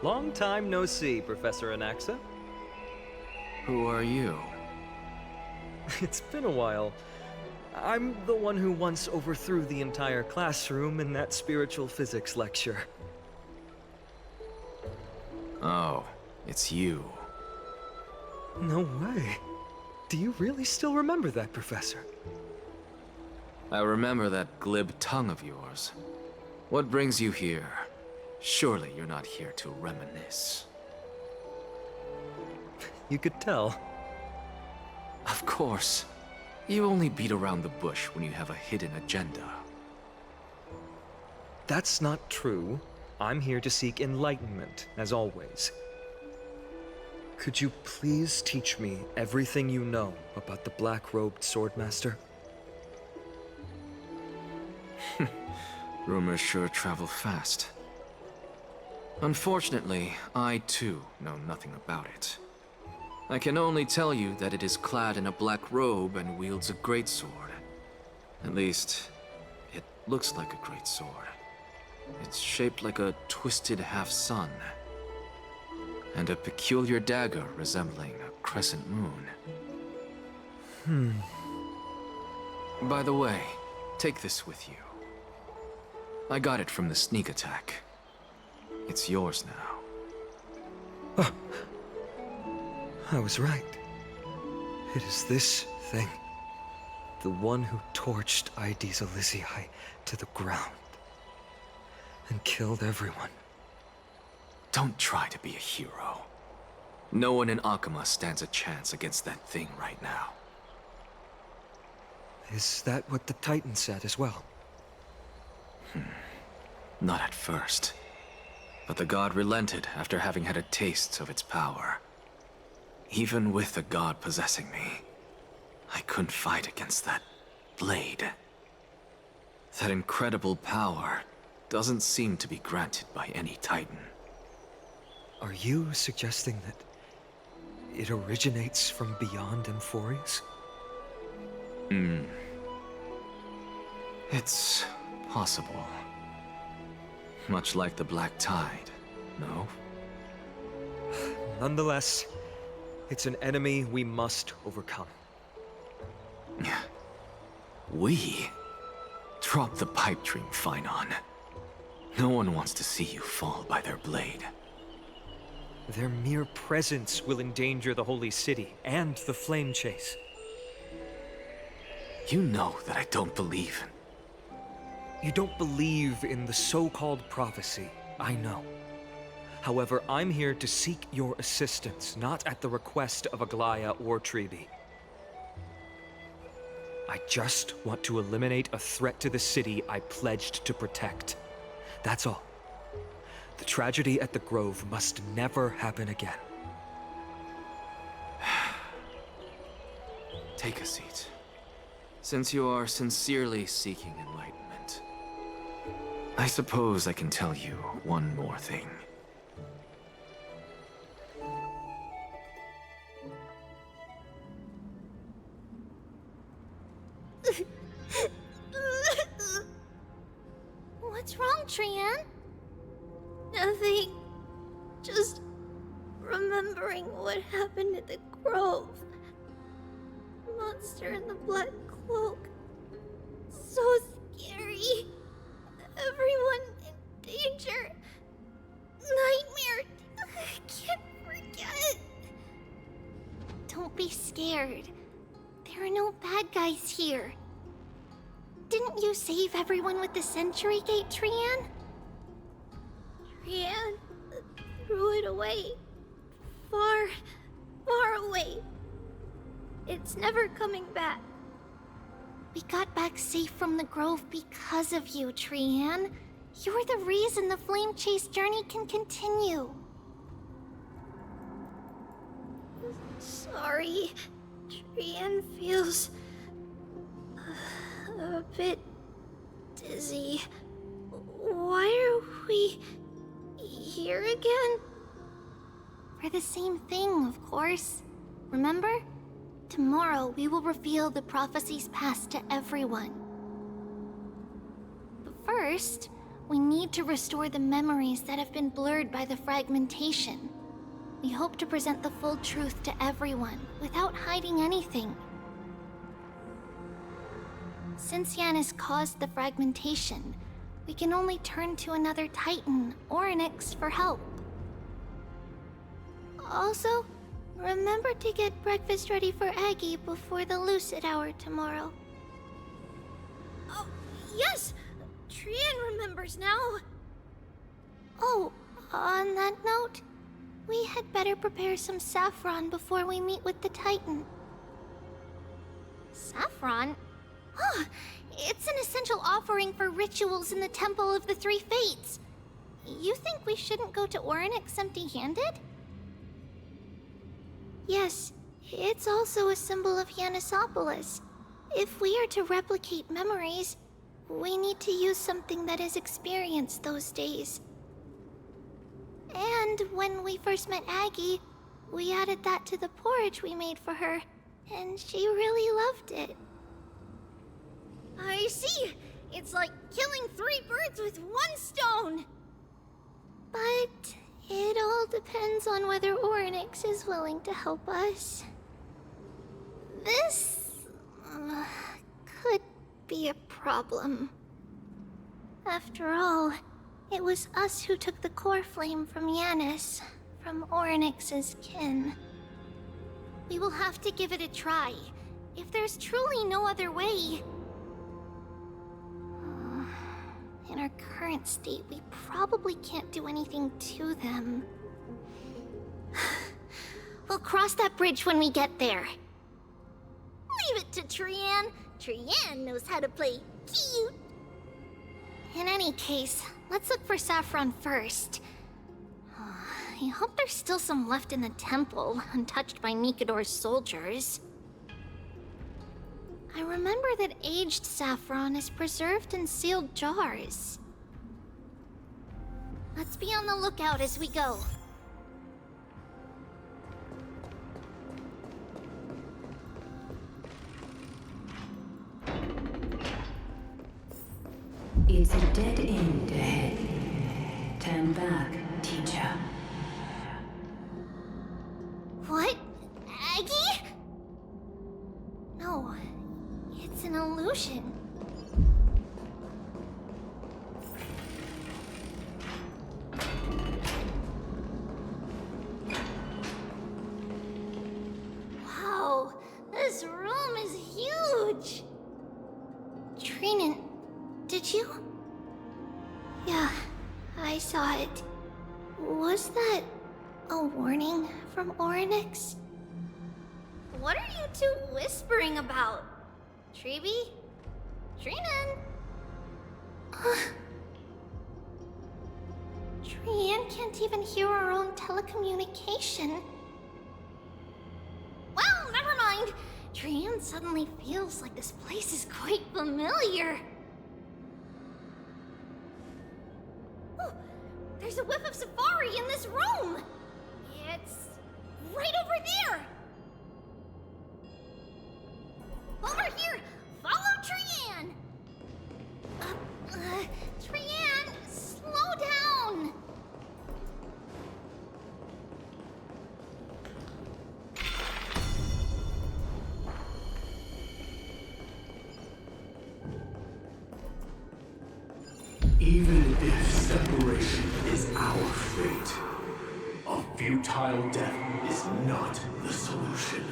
Long time no see, Professor Anaxa. Who are you? It's been a while. I'm the one who once overthrew the entire classroom in that spiritual physics lecture. Oh, it's you. No way. Do you really still remember that, Professor? I remember that glib tongue of yours. What brings you here? Surely you're not here to reminisce. You could tell. Of course. You only beat around the bush when you have a hidden agenda. That's not true. I'm here to seek enlightenment, as always. Could you please teach me everything you know about the black-robed swordmaster? Rumors sure travel fast. Unfortunately, I too know nothing about it. I can only tell you that it is clad in a black robe and wields a greatsword. At least, it looks like a greatsword. It's shaped like a twisted half-sun, and a peculiar dagger resembling a crescent moon. By the way, take this with you. I got it from the sneak attack. It's yours now. Oh. I was right. It is this thing. The one who torched Aedes Elysiae to the ground. And killed everyone. Don't try to be a hero. No one in Akama stands a chance against that thing right now. Is that what the Titan said as well? Not at first. But the god relented after having had a taste of its power. Even with the god possessing me, I couldn't fight against that blade. That incredible power doesn't seem to be granted by any Titan. Are you suggesting that it originates from beyond Amphoreus? It's possible. Much like the Black Tide, no? Nonetheless, it's an enemy we must overcome. We? Drop the pipe dream, Phynon. No one wants to see you fall by their blade. Their mere presence will endanger the Holy City and the Flame Chase. You know that I don't believe in... You don't believe in the so-called prophecy, I know. However, I'm here to seek your assistance, not at the request of Aglaya or Tribi. I just want to eliminate a threat to the city I pledged to protect. That's all. The tragedy at the Grove must never happen again. Take a seat. Since you are sincerely seeking enlightenment, I suppose I can tell you one more thing. What's wrong, Trian? Nothing. Just remembering what happened at the Grove. Monster in the black cloak. So scary. Everyone in danger. Nightmare. I can't forget. Don't be scared. There are no bad guys here. Didn't you save everyone with the Century Gate, Trian? Trian threw it away. Far, far away. It's never coming back. We got back safe from the Grove because of you, Trian. You're the reason the Flame Chase journey can continue. Sorry. Trian feels a bit dizzy. Why are we here again? For the same thing, of course. Remember? Tomorrow we will reveal the prophecies past to everyone. But first, we need to restore the memories that have been blurred by the fragmentation. We hope to present the full truth to everyone, without hiding anything. Since Yanis caused the fragmentation, we can only turn to another Titan or an Ix for help. Also, remember to get breakfast ready for Aggie before the Lucid Hour tomorrow. Oh, yes! Trian remembers now! Oh, on that note, we had better prepare some saffron before we meet with the Titan. Saffron? Oh, it's an essential offering for rituals in the Temple of the Three Fates. You think we shouldn't go to Orynyx empty-handed? Yes, it's also a symbol of Yanisopolis. If we are to replicate memories, we need to use something that has experienced those days. And when we first met Aggie, we added that to the porridge we made for her, and she really loved it. I see! It's like killing 3 birds with 1 stone! But it all depends on whether Orynyx is willing to help us. This could be a problem. After all, it was us who took the core flame from Yanis, from Orynyx's kin. We will have to give it a try, if there's truly no other way. In our current state, we probably can't do anything to them. We'll cross that bridge when we get there. Leave it to Trian. Trian knows how to play cute. In any case, let's look for Saffron first. I hope there's still some left in the temple, untouched by Nikador's soldiers. I remember that aged saffron is preserved in sealed jars. Let's be on the lookout as we go. It's a dead end ahead. Turn back, teacher. What? Aggie? No, it's an illusion. Wow, this room is huge. Trinan, did you? Yeah, I saw it. Was that a warning from Orynyx? What are you two whispering about? Treeby? Trinan? Trian can't even hear our own telecommunication. Well, never mind. Trian suddenly feels like this place is quite familiar. Oh, there's a whiff of safari in this room. It's right over there. Over here! Follow Trian! Trian, slow down! Even if separation is our fate, a futile death is not the solution.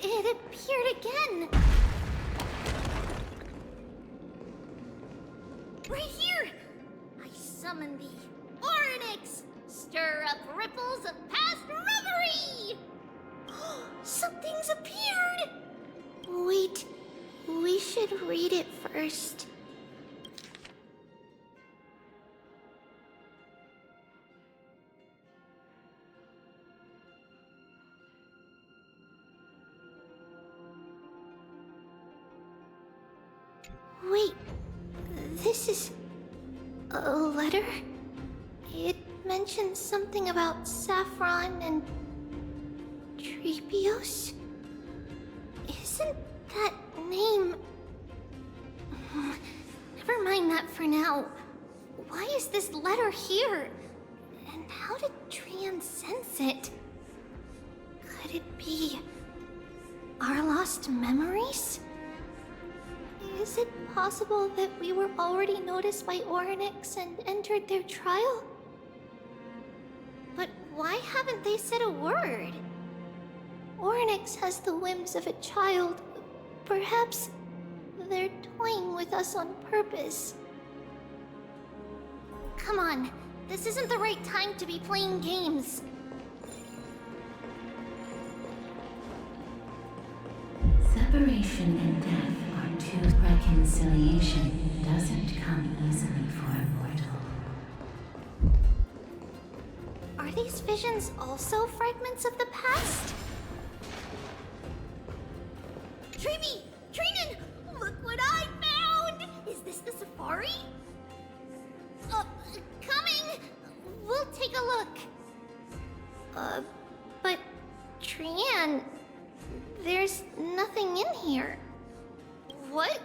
It appeared again! Right here! I summon thee, Orynyx! Stir up ripples of past reverie! Something's appeared! Wait, we should read it first. Wait, this is a letter? It mentions something about Saffron and Trebios? Isn't that name... Never mind that for now. Why is this letter here? And how did Trian sense it? Could it be our lost memories? Is it possible that we were already noticed by Orynyx and entered their trial? But why haven't they said a word? Orynyx has the whims of a child. Perhaps they're toying with us on purpose. Come on, this isn't the right time to be playing games. Separation and death are two. Reconciliation doesn't come easily for a mortal. Are these visions also fragments of the past? Treeby! Trinan! Look what I found! Is this the safari? Coming! We'll take a look. But Trian, there's nothing in here. What?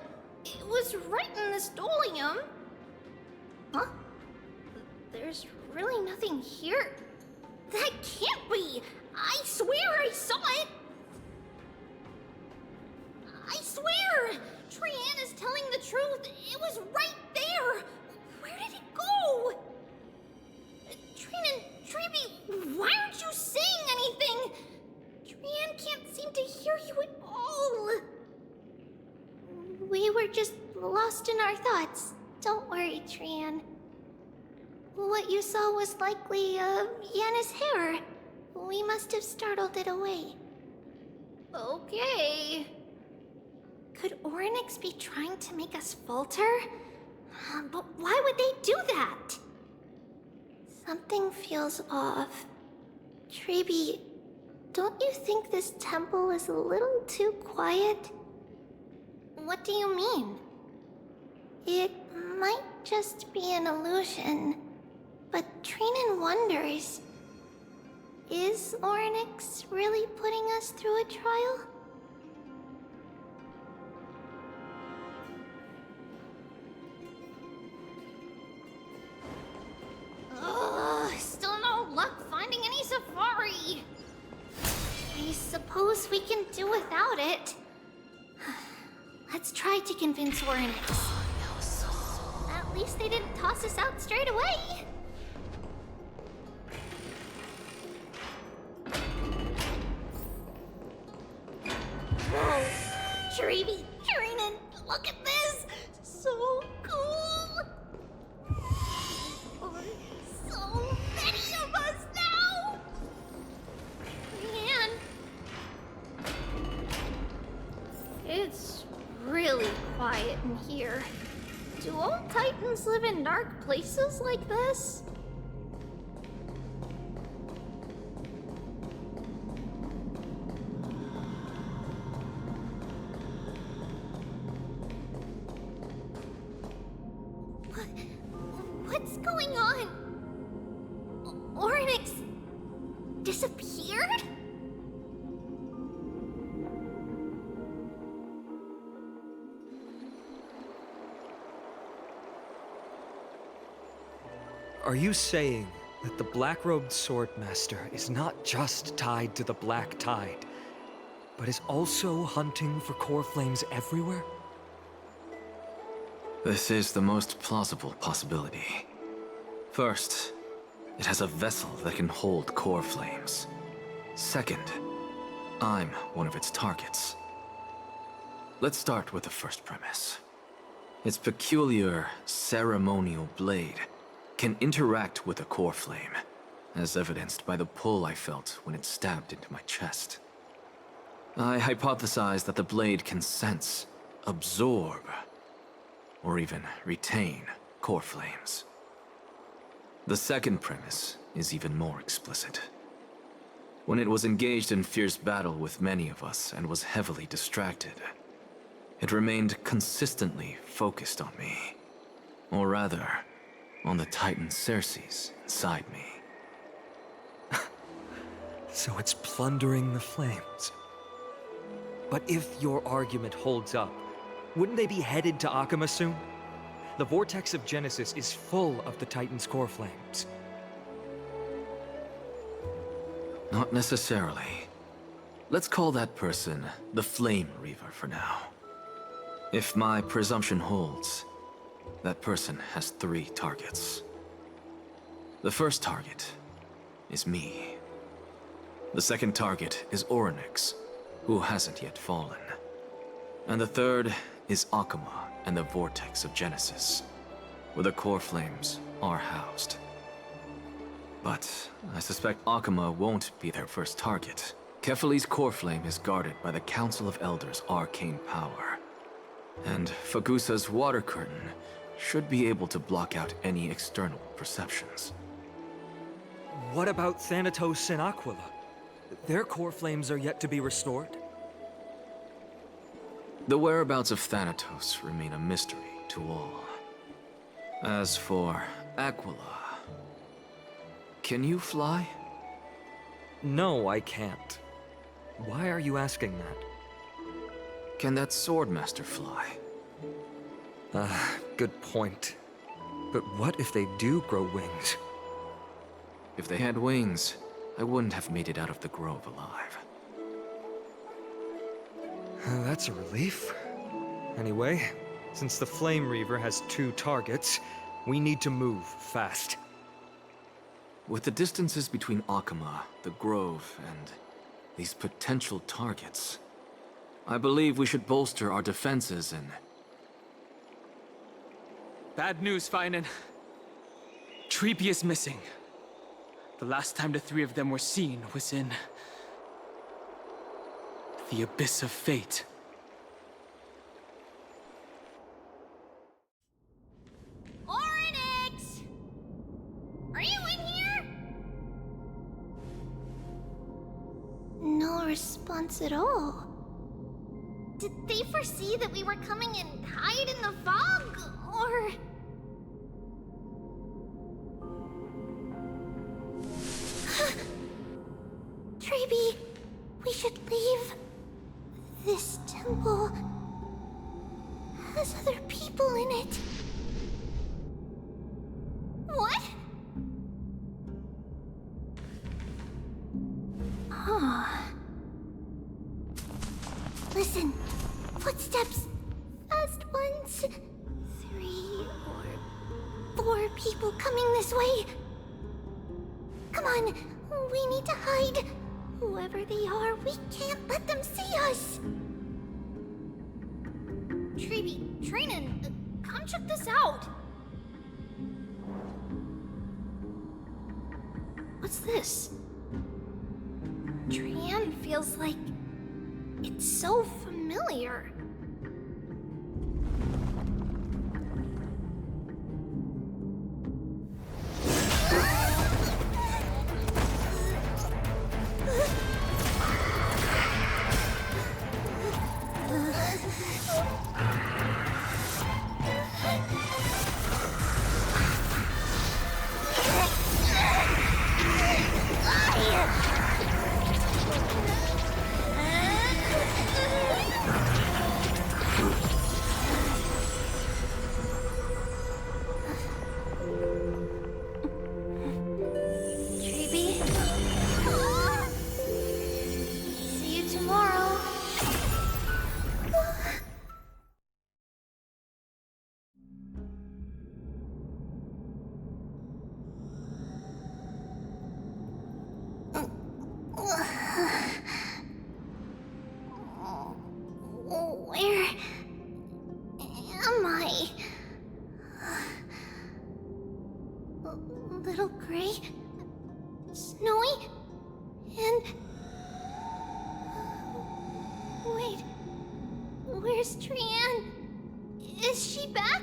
It was right in the stolium. Huh? There's really nothing here. That can't be! I swear I saw it! I swear! Trian is telling the truth. It was right there. Where did it go? Trinan, Treeby, why aren't you saying anything? Trian can't seem to hear you at all. We were just lost in our thoughts. Don't worry, Trian. What you saw was likely, Yana's hair. We must have startled it away. Okay. Could Orynyx be trying to make us falter? But why would they do that? Something feels off. Treeby, don't you think this temple is a little too quiet? What do you mean? It might just be an illusion, but Trinan wonders, is Orynyx really putting us through a trial? Ugh, still no luck finding any safari. I suppose we can do without it. Let's try to convince Orynyx. At least they didn't toss us out straight away. Whoa, Treeby, Trinan, look at this! So cool! So many of us now! Man, it's really quiet in here. Do all Titans live in dark places like this? What's going on? Orynyx disappeared? Are you saying that the black-robed swordmaster is not just tied to the Black Tide, but is also hunting for core flames everywhere? This is the most plausible possibility. First, it has a vessel that can hold core flames. Second, I'm one of its targets. Let's start with the first premise. Its peculiar ceremonial blade can interact with a core flame, as evidenced by the pull I felt when it stabbed into my chest. I hypothesized that the blade can sense, absorb, or even retain core flames. The second premise is even more explicit. When it was engaged in fierce battle with many of us and was heavily distracted, it remained consistently focused on me. Or rather, on the Titan Circes inside me. So it's plundering the flames. But if your argument holds up, wouldn't they be headed to Akama soon? The vortex of Genesis is full of the Titan's core flames. Not necessarily. Let's call that person the Flame Reaver for now. If my presumption holds, that person has 3 targets. The first target is me. The second target is Orynyx, who hasn't yet fallen. And the third is Akama and the Vortex of Genesis, where the core flames are housed. But I suspect Akama won't be their first target. Kefali's core flame is guarded by the Council of Elders' arcane power. And Fagusa's water curtain should be able to block out any external perceptions. What about Thanatos and Aquila? Their core flames are yet to be restored? The whereabouts of Thanatos remain a mystery to all. As for Aquila, can you fly? No, I can't. Why are you asking that? Can that Swordmaster fly? Good point. But what if they do grow wings? If they had wings, I wouldn't have made it out of the grove alive. That's a relief. Anyway, since the Flame Reaver has 2 targets, we need to move fast. With the distances between Akama, the grove, and these potential targets, I believe we should bolster our defenses and... Bad news, Finan. Treeby is missing. The last time the 3 of them were seen was in... The abyss of fate. Oryx! Are you in here? No response at all. Did they foresee that we were coming and hide in the fog? Or... Treeby, we should leave. This temple has other people in it. What? Listen, footsteps. Fast ones. 3 or 4 people coming this way. Come on, we need to hide. Whoever they are, we can't let them see us. Treeby, Trainan, come check this out. What's this? Trian feels like it's so familiar. Where am I? Little Gray? Snowy? And... Wait... Where's Trian? Is she back?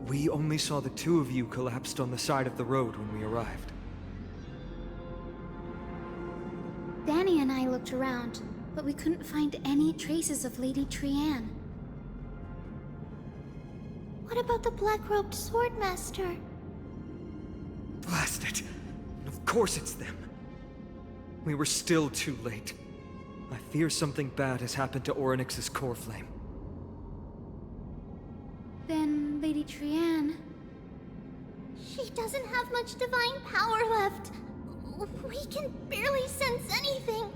We only saw the 2 of you collapsed on the side of the road when we arrived. Danny and I looked around, but we couldn't find any traces of Lady Trian. What about the black-robed swordmaster? Blast it! Of course it's them. We were still too late. I fear something bad has happened to Oryx's core flame. Then Lady Trian... She doesn't have much divine power left. We can barely sense anything.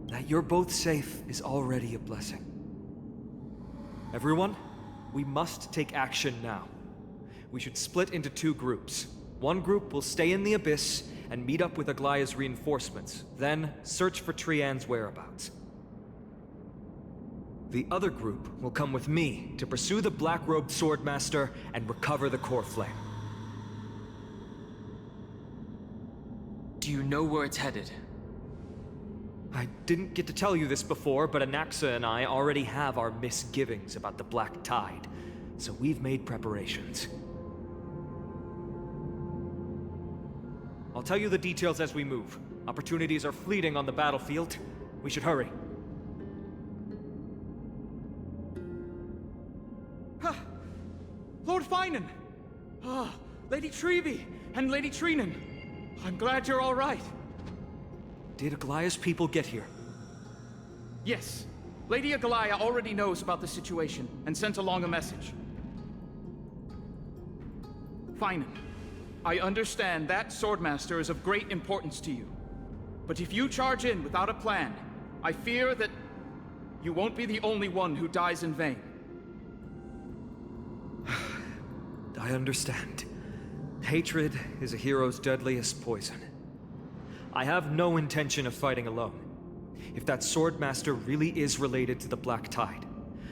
That you're both safe is already a blessing. Everyone, we must take action now. We should split into 2 groups. One group will stay in the Abyss and meet up with Aglaya's reinforcements, then search for Trian's whereabouts. The other group will come with me to pursue the black-robed swordmaster and recover the core flame. Do you know where it's headed? I didn't get to tell you this before, but Anaxa and I already have our misgivings about the Black Tide, so we've made preparations. I'll tell you the details as we move. Opportunities are fleeting on the battlefield. We should hurry. Lord Finan! Lady Treeby and Lady Trainan. I'm glad you're all right. Did Aglaya's people get here? Yes. Lady Aglaya already knows about the situation and sent along a message. Finan, I understand that Swordmaster is of great importance to you. But if you charge in without a plan, I fear that... You won't be the only one who dies in vain. I understand. Hatred is a hero's deadliest poison. I have no intention of fighting alone. If that Swordmaster really is related to the Black Tide,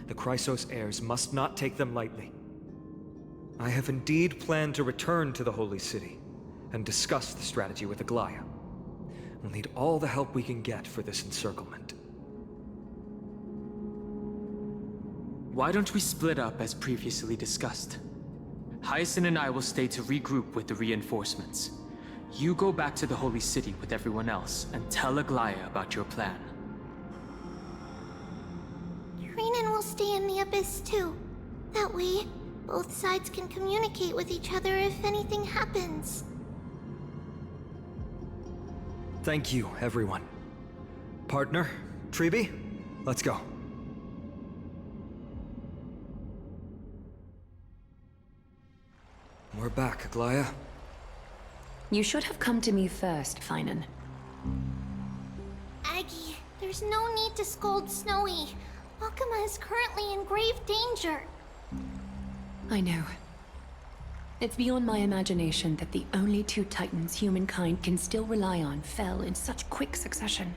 the Chrysos heirs must not take them lightly. I have indeed planned to return to the Holy City and discuss the strategy with Aglaia. We'll need all the help we can get for this encirclement. Why don't we split up as previously discussed? Hyacinth and I will stay to regroup with the reinforcements. You go back to the Holy City with everyone else and tell Aglaia about your plan. Treenan will stay in the Abyss too. That way, both sides can communicate with each other if anything happens. Thank you, everyone. Partner, Treeby, let's go. We're back, Aglaia. You should have come to me first, Finan. Aggie, there's no need to scold Snowy. Akuma is currently in grave danger. I know. It's beyond my imagination that the only two titans humankind can still rely on fell in such quick succession.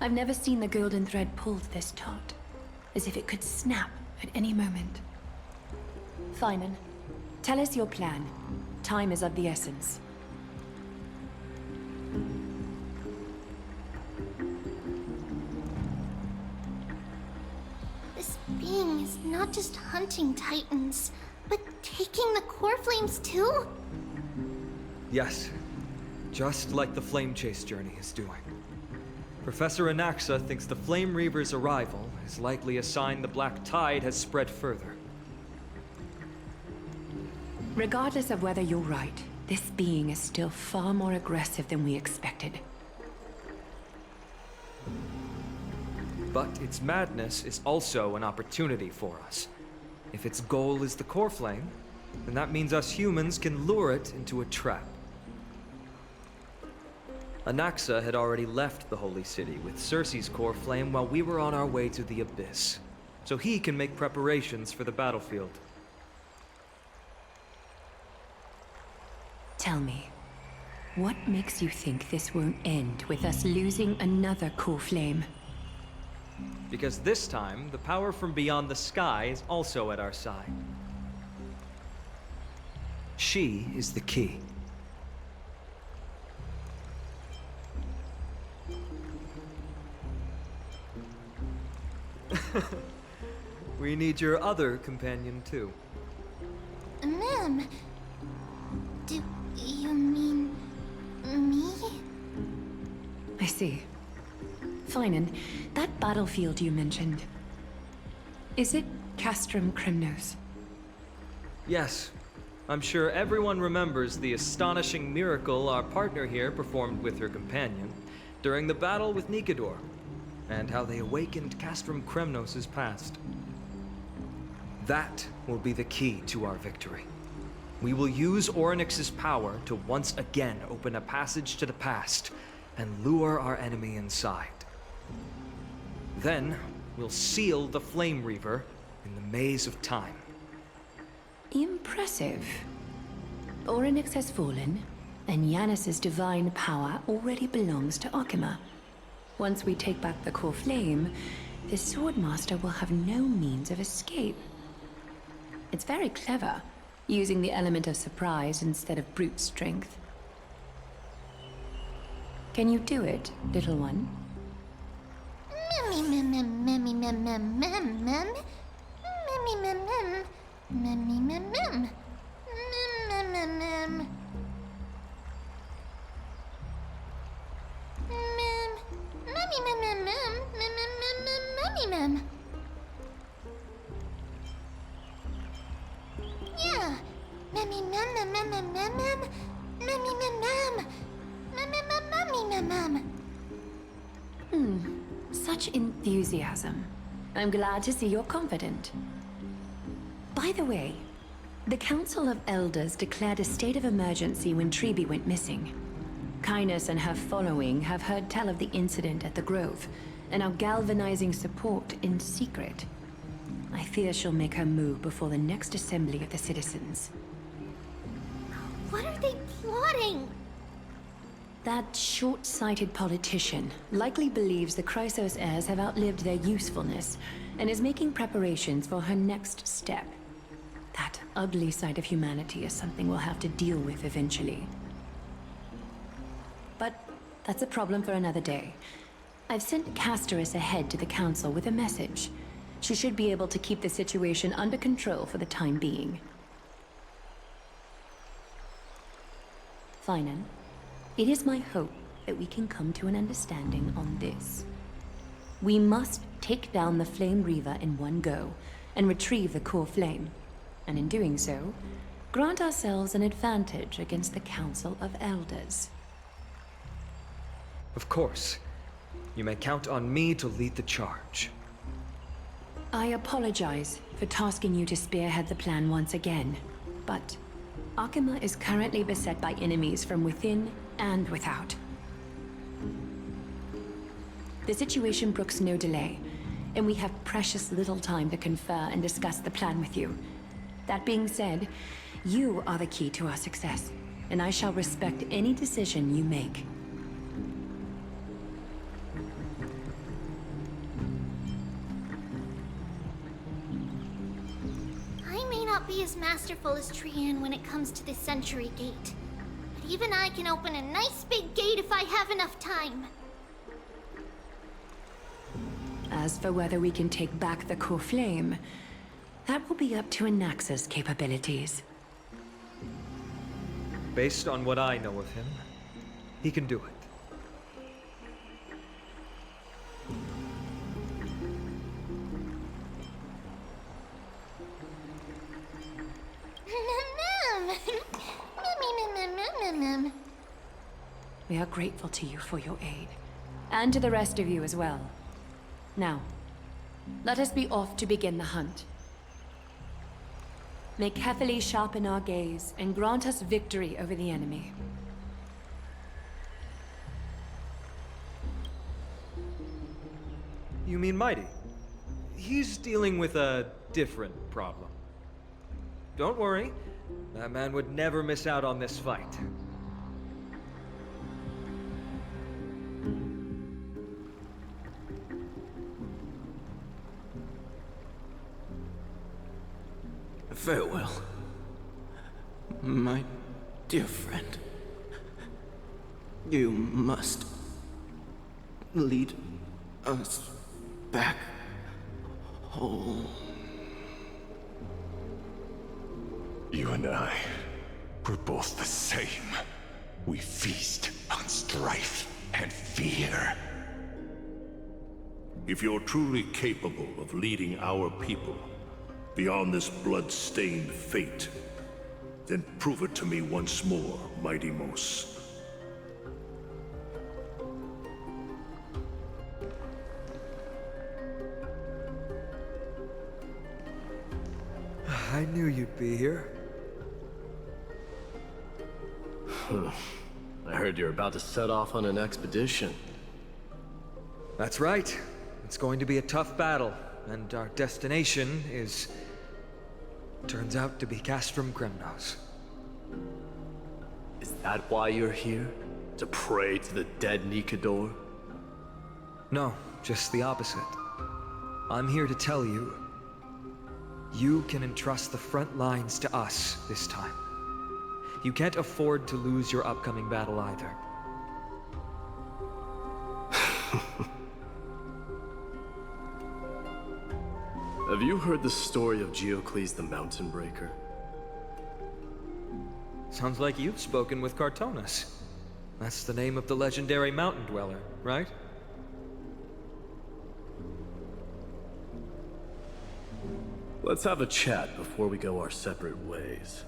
I've never seen the golden thread pulled this taut, as if it could snap at any moment. Finan, tell us your plan. Time is of the essence. This being is not just hunting titans, but taking the core flames too? Yes, just like the Flame Chase journey is doing. Professor Anaxa thinks the Flame Reaver's arrival is likely a sign the Black Tide has spread further. Regardless of whether you're right, this being is still far more aggressive than we expected. But its madness is also an opportunity for us. If its goal is the core flame, then that means us humans can lure it into a trap. Anaxa had already left the Holy City with Cersei's core flame while we were on our way to the Abyss, so he can make preparations for the battlefield. Tell me, what makes you think this won't end with us losing another core flame? Because this time, the power from beyond the sky is also at our side. She is the key. We need your other companion, too. Ma'am, do you mean me? I see. Finan, that battlefield you mentioned, is it Castrum Kremnos? Yes. I'm sure everyone remembers the astonishing miracle our partner here performed with her companion during the battle with Nikador, and how they awakened Castrum Kremnos' past. That will be the key to our victory. We will use Orynyx's power to once again open a passage to the past and lure our enemy inside. Then, we'll seal the Flame Reaver in the maze of time. Impressive. Orynyx has fallen, and Yanis's divine power already belongs to Akuma. Once we take back the core flame, the Swordmaster will have no means of escape. It's very clever, using the element of surprise instead of brute strength. Can you do it, little one? Yeah. Such enthusiasm. I'm glad to see you're confident. By the way, the Council of Elders declared a state of emergency when Treeby went missing. Kynus and her following have heard tell of the incident at the Grove, and are galvanizing support in secret. I fear she'll make her move before the next assembly of the citizens. What are they plotting? That short-sighted politician likely believes the Chrysos heirs have outlived their usefulness and is making preparations for her next step. That ugly side of humanity is something we'll have to deal with eventually. But that's a problem for another day. I've sent Castorus ahead to the Council with a message. She should be able to keep the situation under control for the time being. Finan, it is my hope that we can come to an understanding on this. We must take down the Flame Reaver in one go and retrieve the core flame, and in doing so, grant ourselves an advantage against the Council of Elders. Of course. You may count on me to lead the charge. I apologize for tasking you to spearhead the plan once again, but Akima is currently beset by enemies from within and without. The situation brooks no delay, and we have precious little time to confer and discuss the plan with you. That being said, you are the key to our success, and I shall respect any decision you make. I may not be as masterful as Trian when it comes to the Century Gate, but even I can open a nice big gate if I have enough time. As for whether we can take back the core flame, that will be up to Anaxa's capabilities. Based on what I know of him, he can do it. We are grateful to you for your aid, and to the rest of you as well. Now, let us be off to begin the hunt. May Kethely sharpen our gaze and grant us victory over the enemy. You mean Mighty? He's dealing with a different problem. Don't worry, that man would never miss out on this fight. Farewell, my dear friend. You must lead us back home. You and I, we're both the same. We feast on strife and fear. If you're truly capable of leading our people beyond this blood-stained fate, then prove it to me once more, Mighty Mos. I knew you'd be here. I heard you're about to set off on an expedition. That's right. It's going to be a tough battle, and our destination is... turns out to be Castrum Kremnos. Is that why you're here? To pray to the dead Nikador? No, just the opposite. I'm here to tell you, you can entrust the front lines to us this time. You can't afford to lose your upcoming battle either. Have you heard the story of Geocles the Mountain Breaker? Sounds like you've spoken with Cartonus. That's the name of the legendary mountain dweller, right? Let's have a chat before we go our separate ways.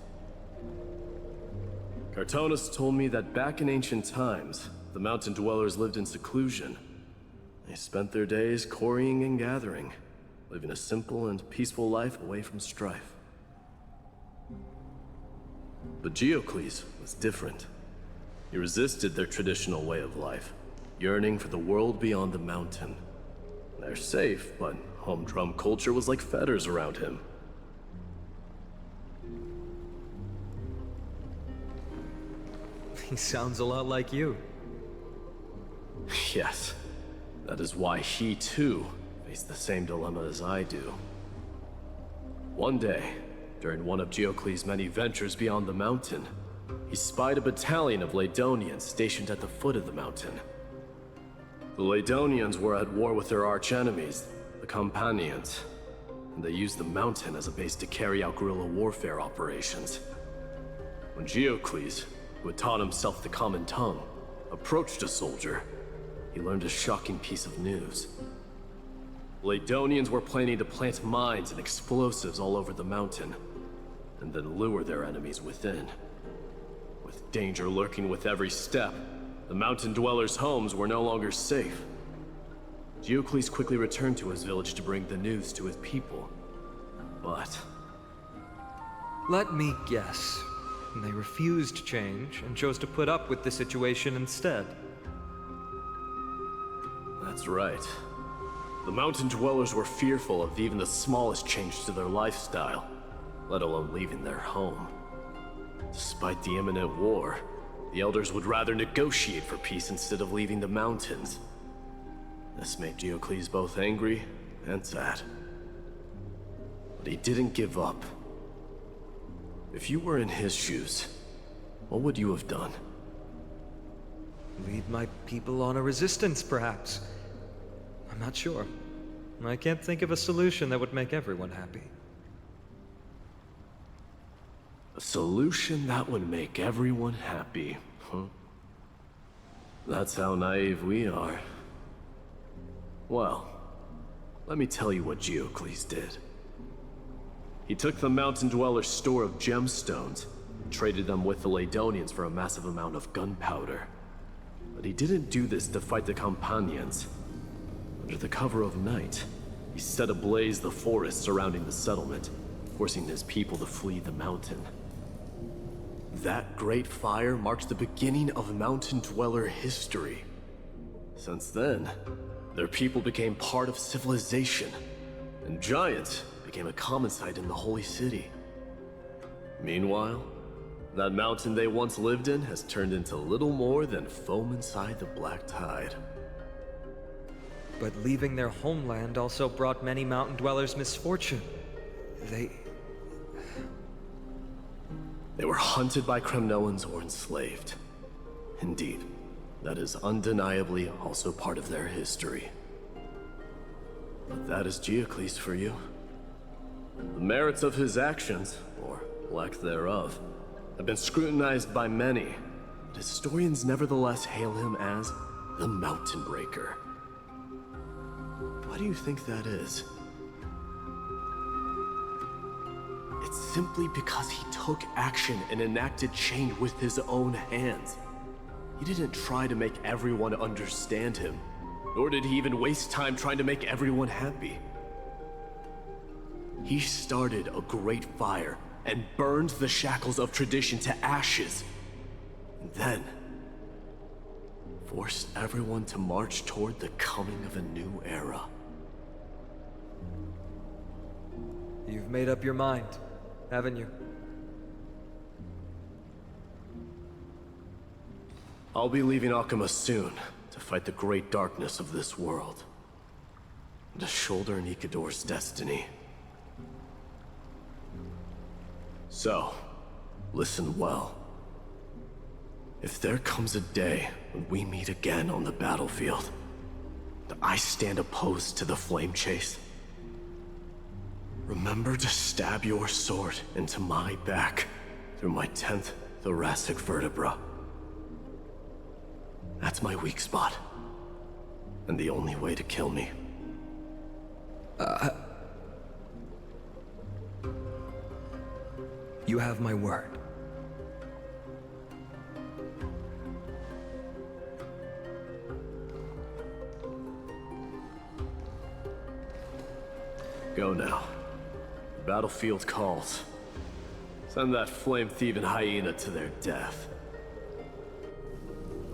Cartonus told me that back in ancient times, the mountain dwellers lived in seclusion. They spent their days quarrying and gathering, living a simple and peaceful life away from strife. But Geocles was different. He resisted their traditional way of life, yearning for the world beyond the mountain. They're safe, but humdrum culture was like fetters around him. He sounds a lot like you. Yes. That is why he, too, faced the same dilemma as I do. One day, during one of Geocles' many ventures beyond the mountain, he spied a battalion of Ladonians stationed at the foot of the mountain. The Ladonians were at war with their arch-enemies, the Companions, and they used the mountain as a base to carry out guerrilla warfare operations. When Geocles, who had taught himself the common tongue, approached a soldier, he learned a shocking piece of news. Ladonians were planning to plant mines and explosives all over the mountain, and then lure their enemies within. With danger lurking with every step, the mountain dwellers' homes were no longer safe. Geocles quickly returned to his village to bring the news to his people. But... let me guess. They refused change and chose to put up with the situation instead. that's right. The mountain dwellers were fearful of even the smallest change to their lifestyle, let alone leaving their home. Despite the imminent war, the elders would rather negotiate for peace instead of leaving the mountains. This made Geocles both angry and sad. But he didn't give up. If you were in his shoes, what would you have done? Lead my people on a resistance, perhaps. I'm not sure. I can't think of a solution that would make everyone happy. A solution that would make everyone happy, huh? That's how naive we are. Well, let me tell you what Geocles did. He took the mountain dwellers' store of gemstones, and traded them with the Ladonians for a massive amount of gunpowder. But he didn't do this to fight the Companions. Under the cover of night, he set ablaze the forest surrounding the settlement, forcing his people to flee the mountain. That great fire marked the beginning of mountain dweller history. Since then, their people became part of civilization, and giants became a common sight in the holy city. Meanwhile, that mountain they once lived in has turned into little more than foam inside the black tide. But leaving their homeland also brought many mountain dwellers misfortune. They were hunted by Kremnoans or enslaved. Indeed, that is undeniably also part of their history. But that is Geocles for you. The merits of his actions, or lack thereof, have been scrutinized by many, but historians nevertheless hail him as the Mountain Breaker. Why do you think that is? It's simply because he took action and enacted change with his own hands. He didn't try to make everyone understand him, nor did he even waste time trying to make everyone happy. He started a great fire and burned the shackles of tradition to ashes, and then forced everyone to march toward the coming of a new era. You've made up your mind, haven't you? I'll be leaving Akuma soon to fight the great darkness of this world, and to shoulder Nikador's destiny. So, listen well. If there comes a day when we meet again on the battlefield, and I stand opposed to the flame chase, remember to stab your sword into my back through my 10th thoracic vertebra. That's my weak spot, and the only way to kill me. You have my word. Go now. The battlefield calls. Send that flame-thieving hyena to their death.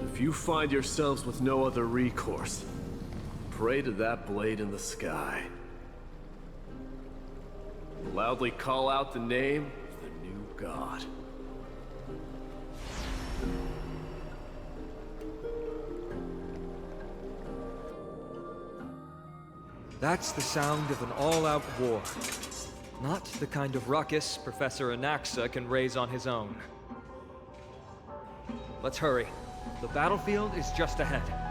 If you find yourselves with no other recourse, pray to that blade in the sky. Loudly call out the name of the new god. That's the sound of an all-out war. Not the kind of ruckus Professor Anaxa can raise on his own. Let's hurry. The battlefield is just ahead.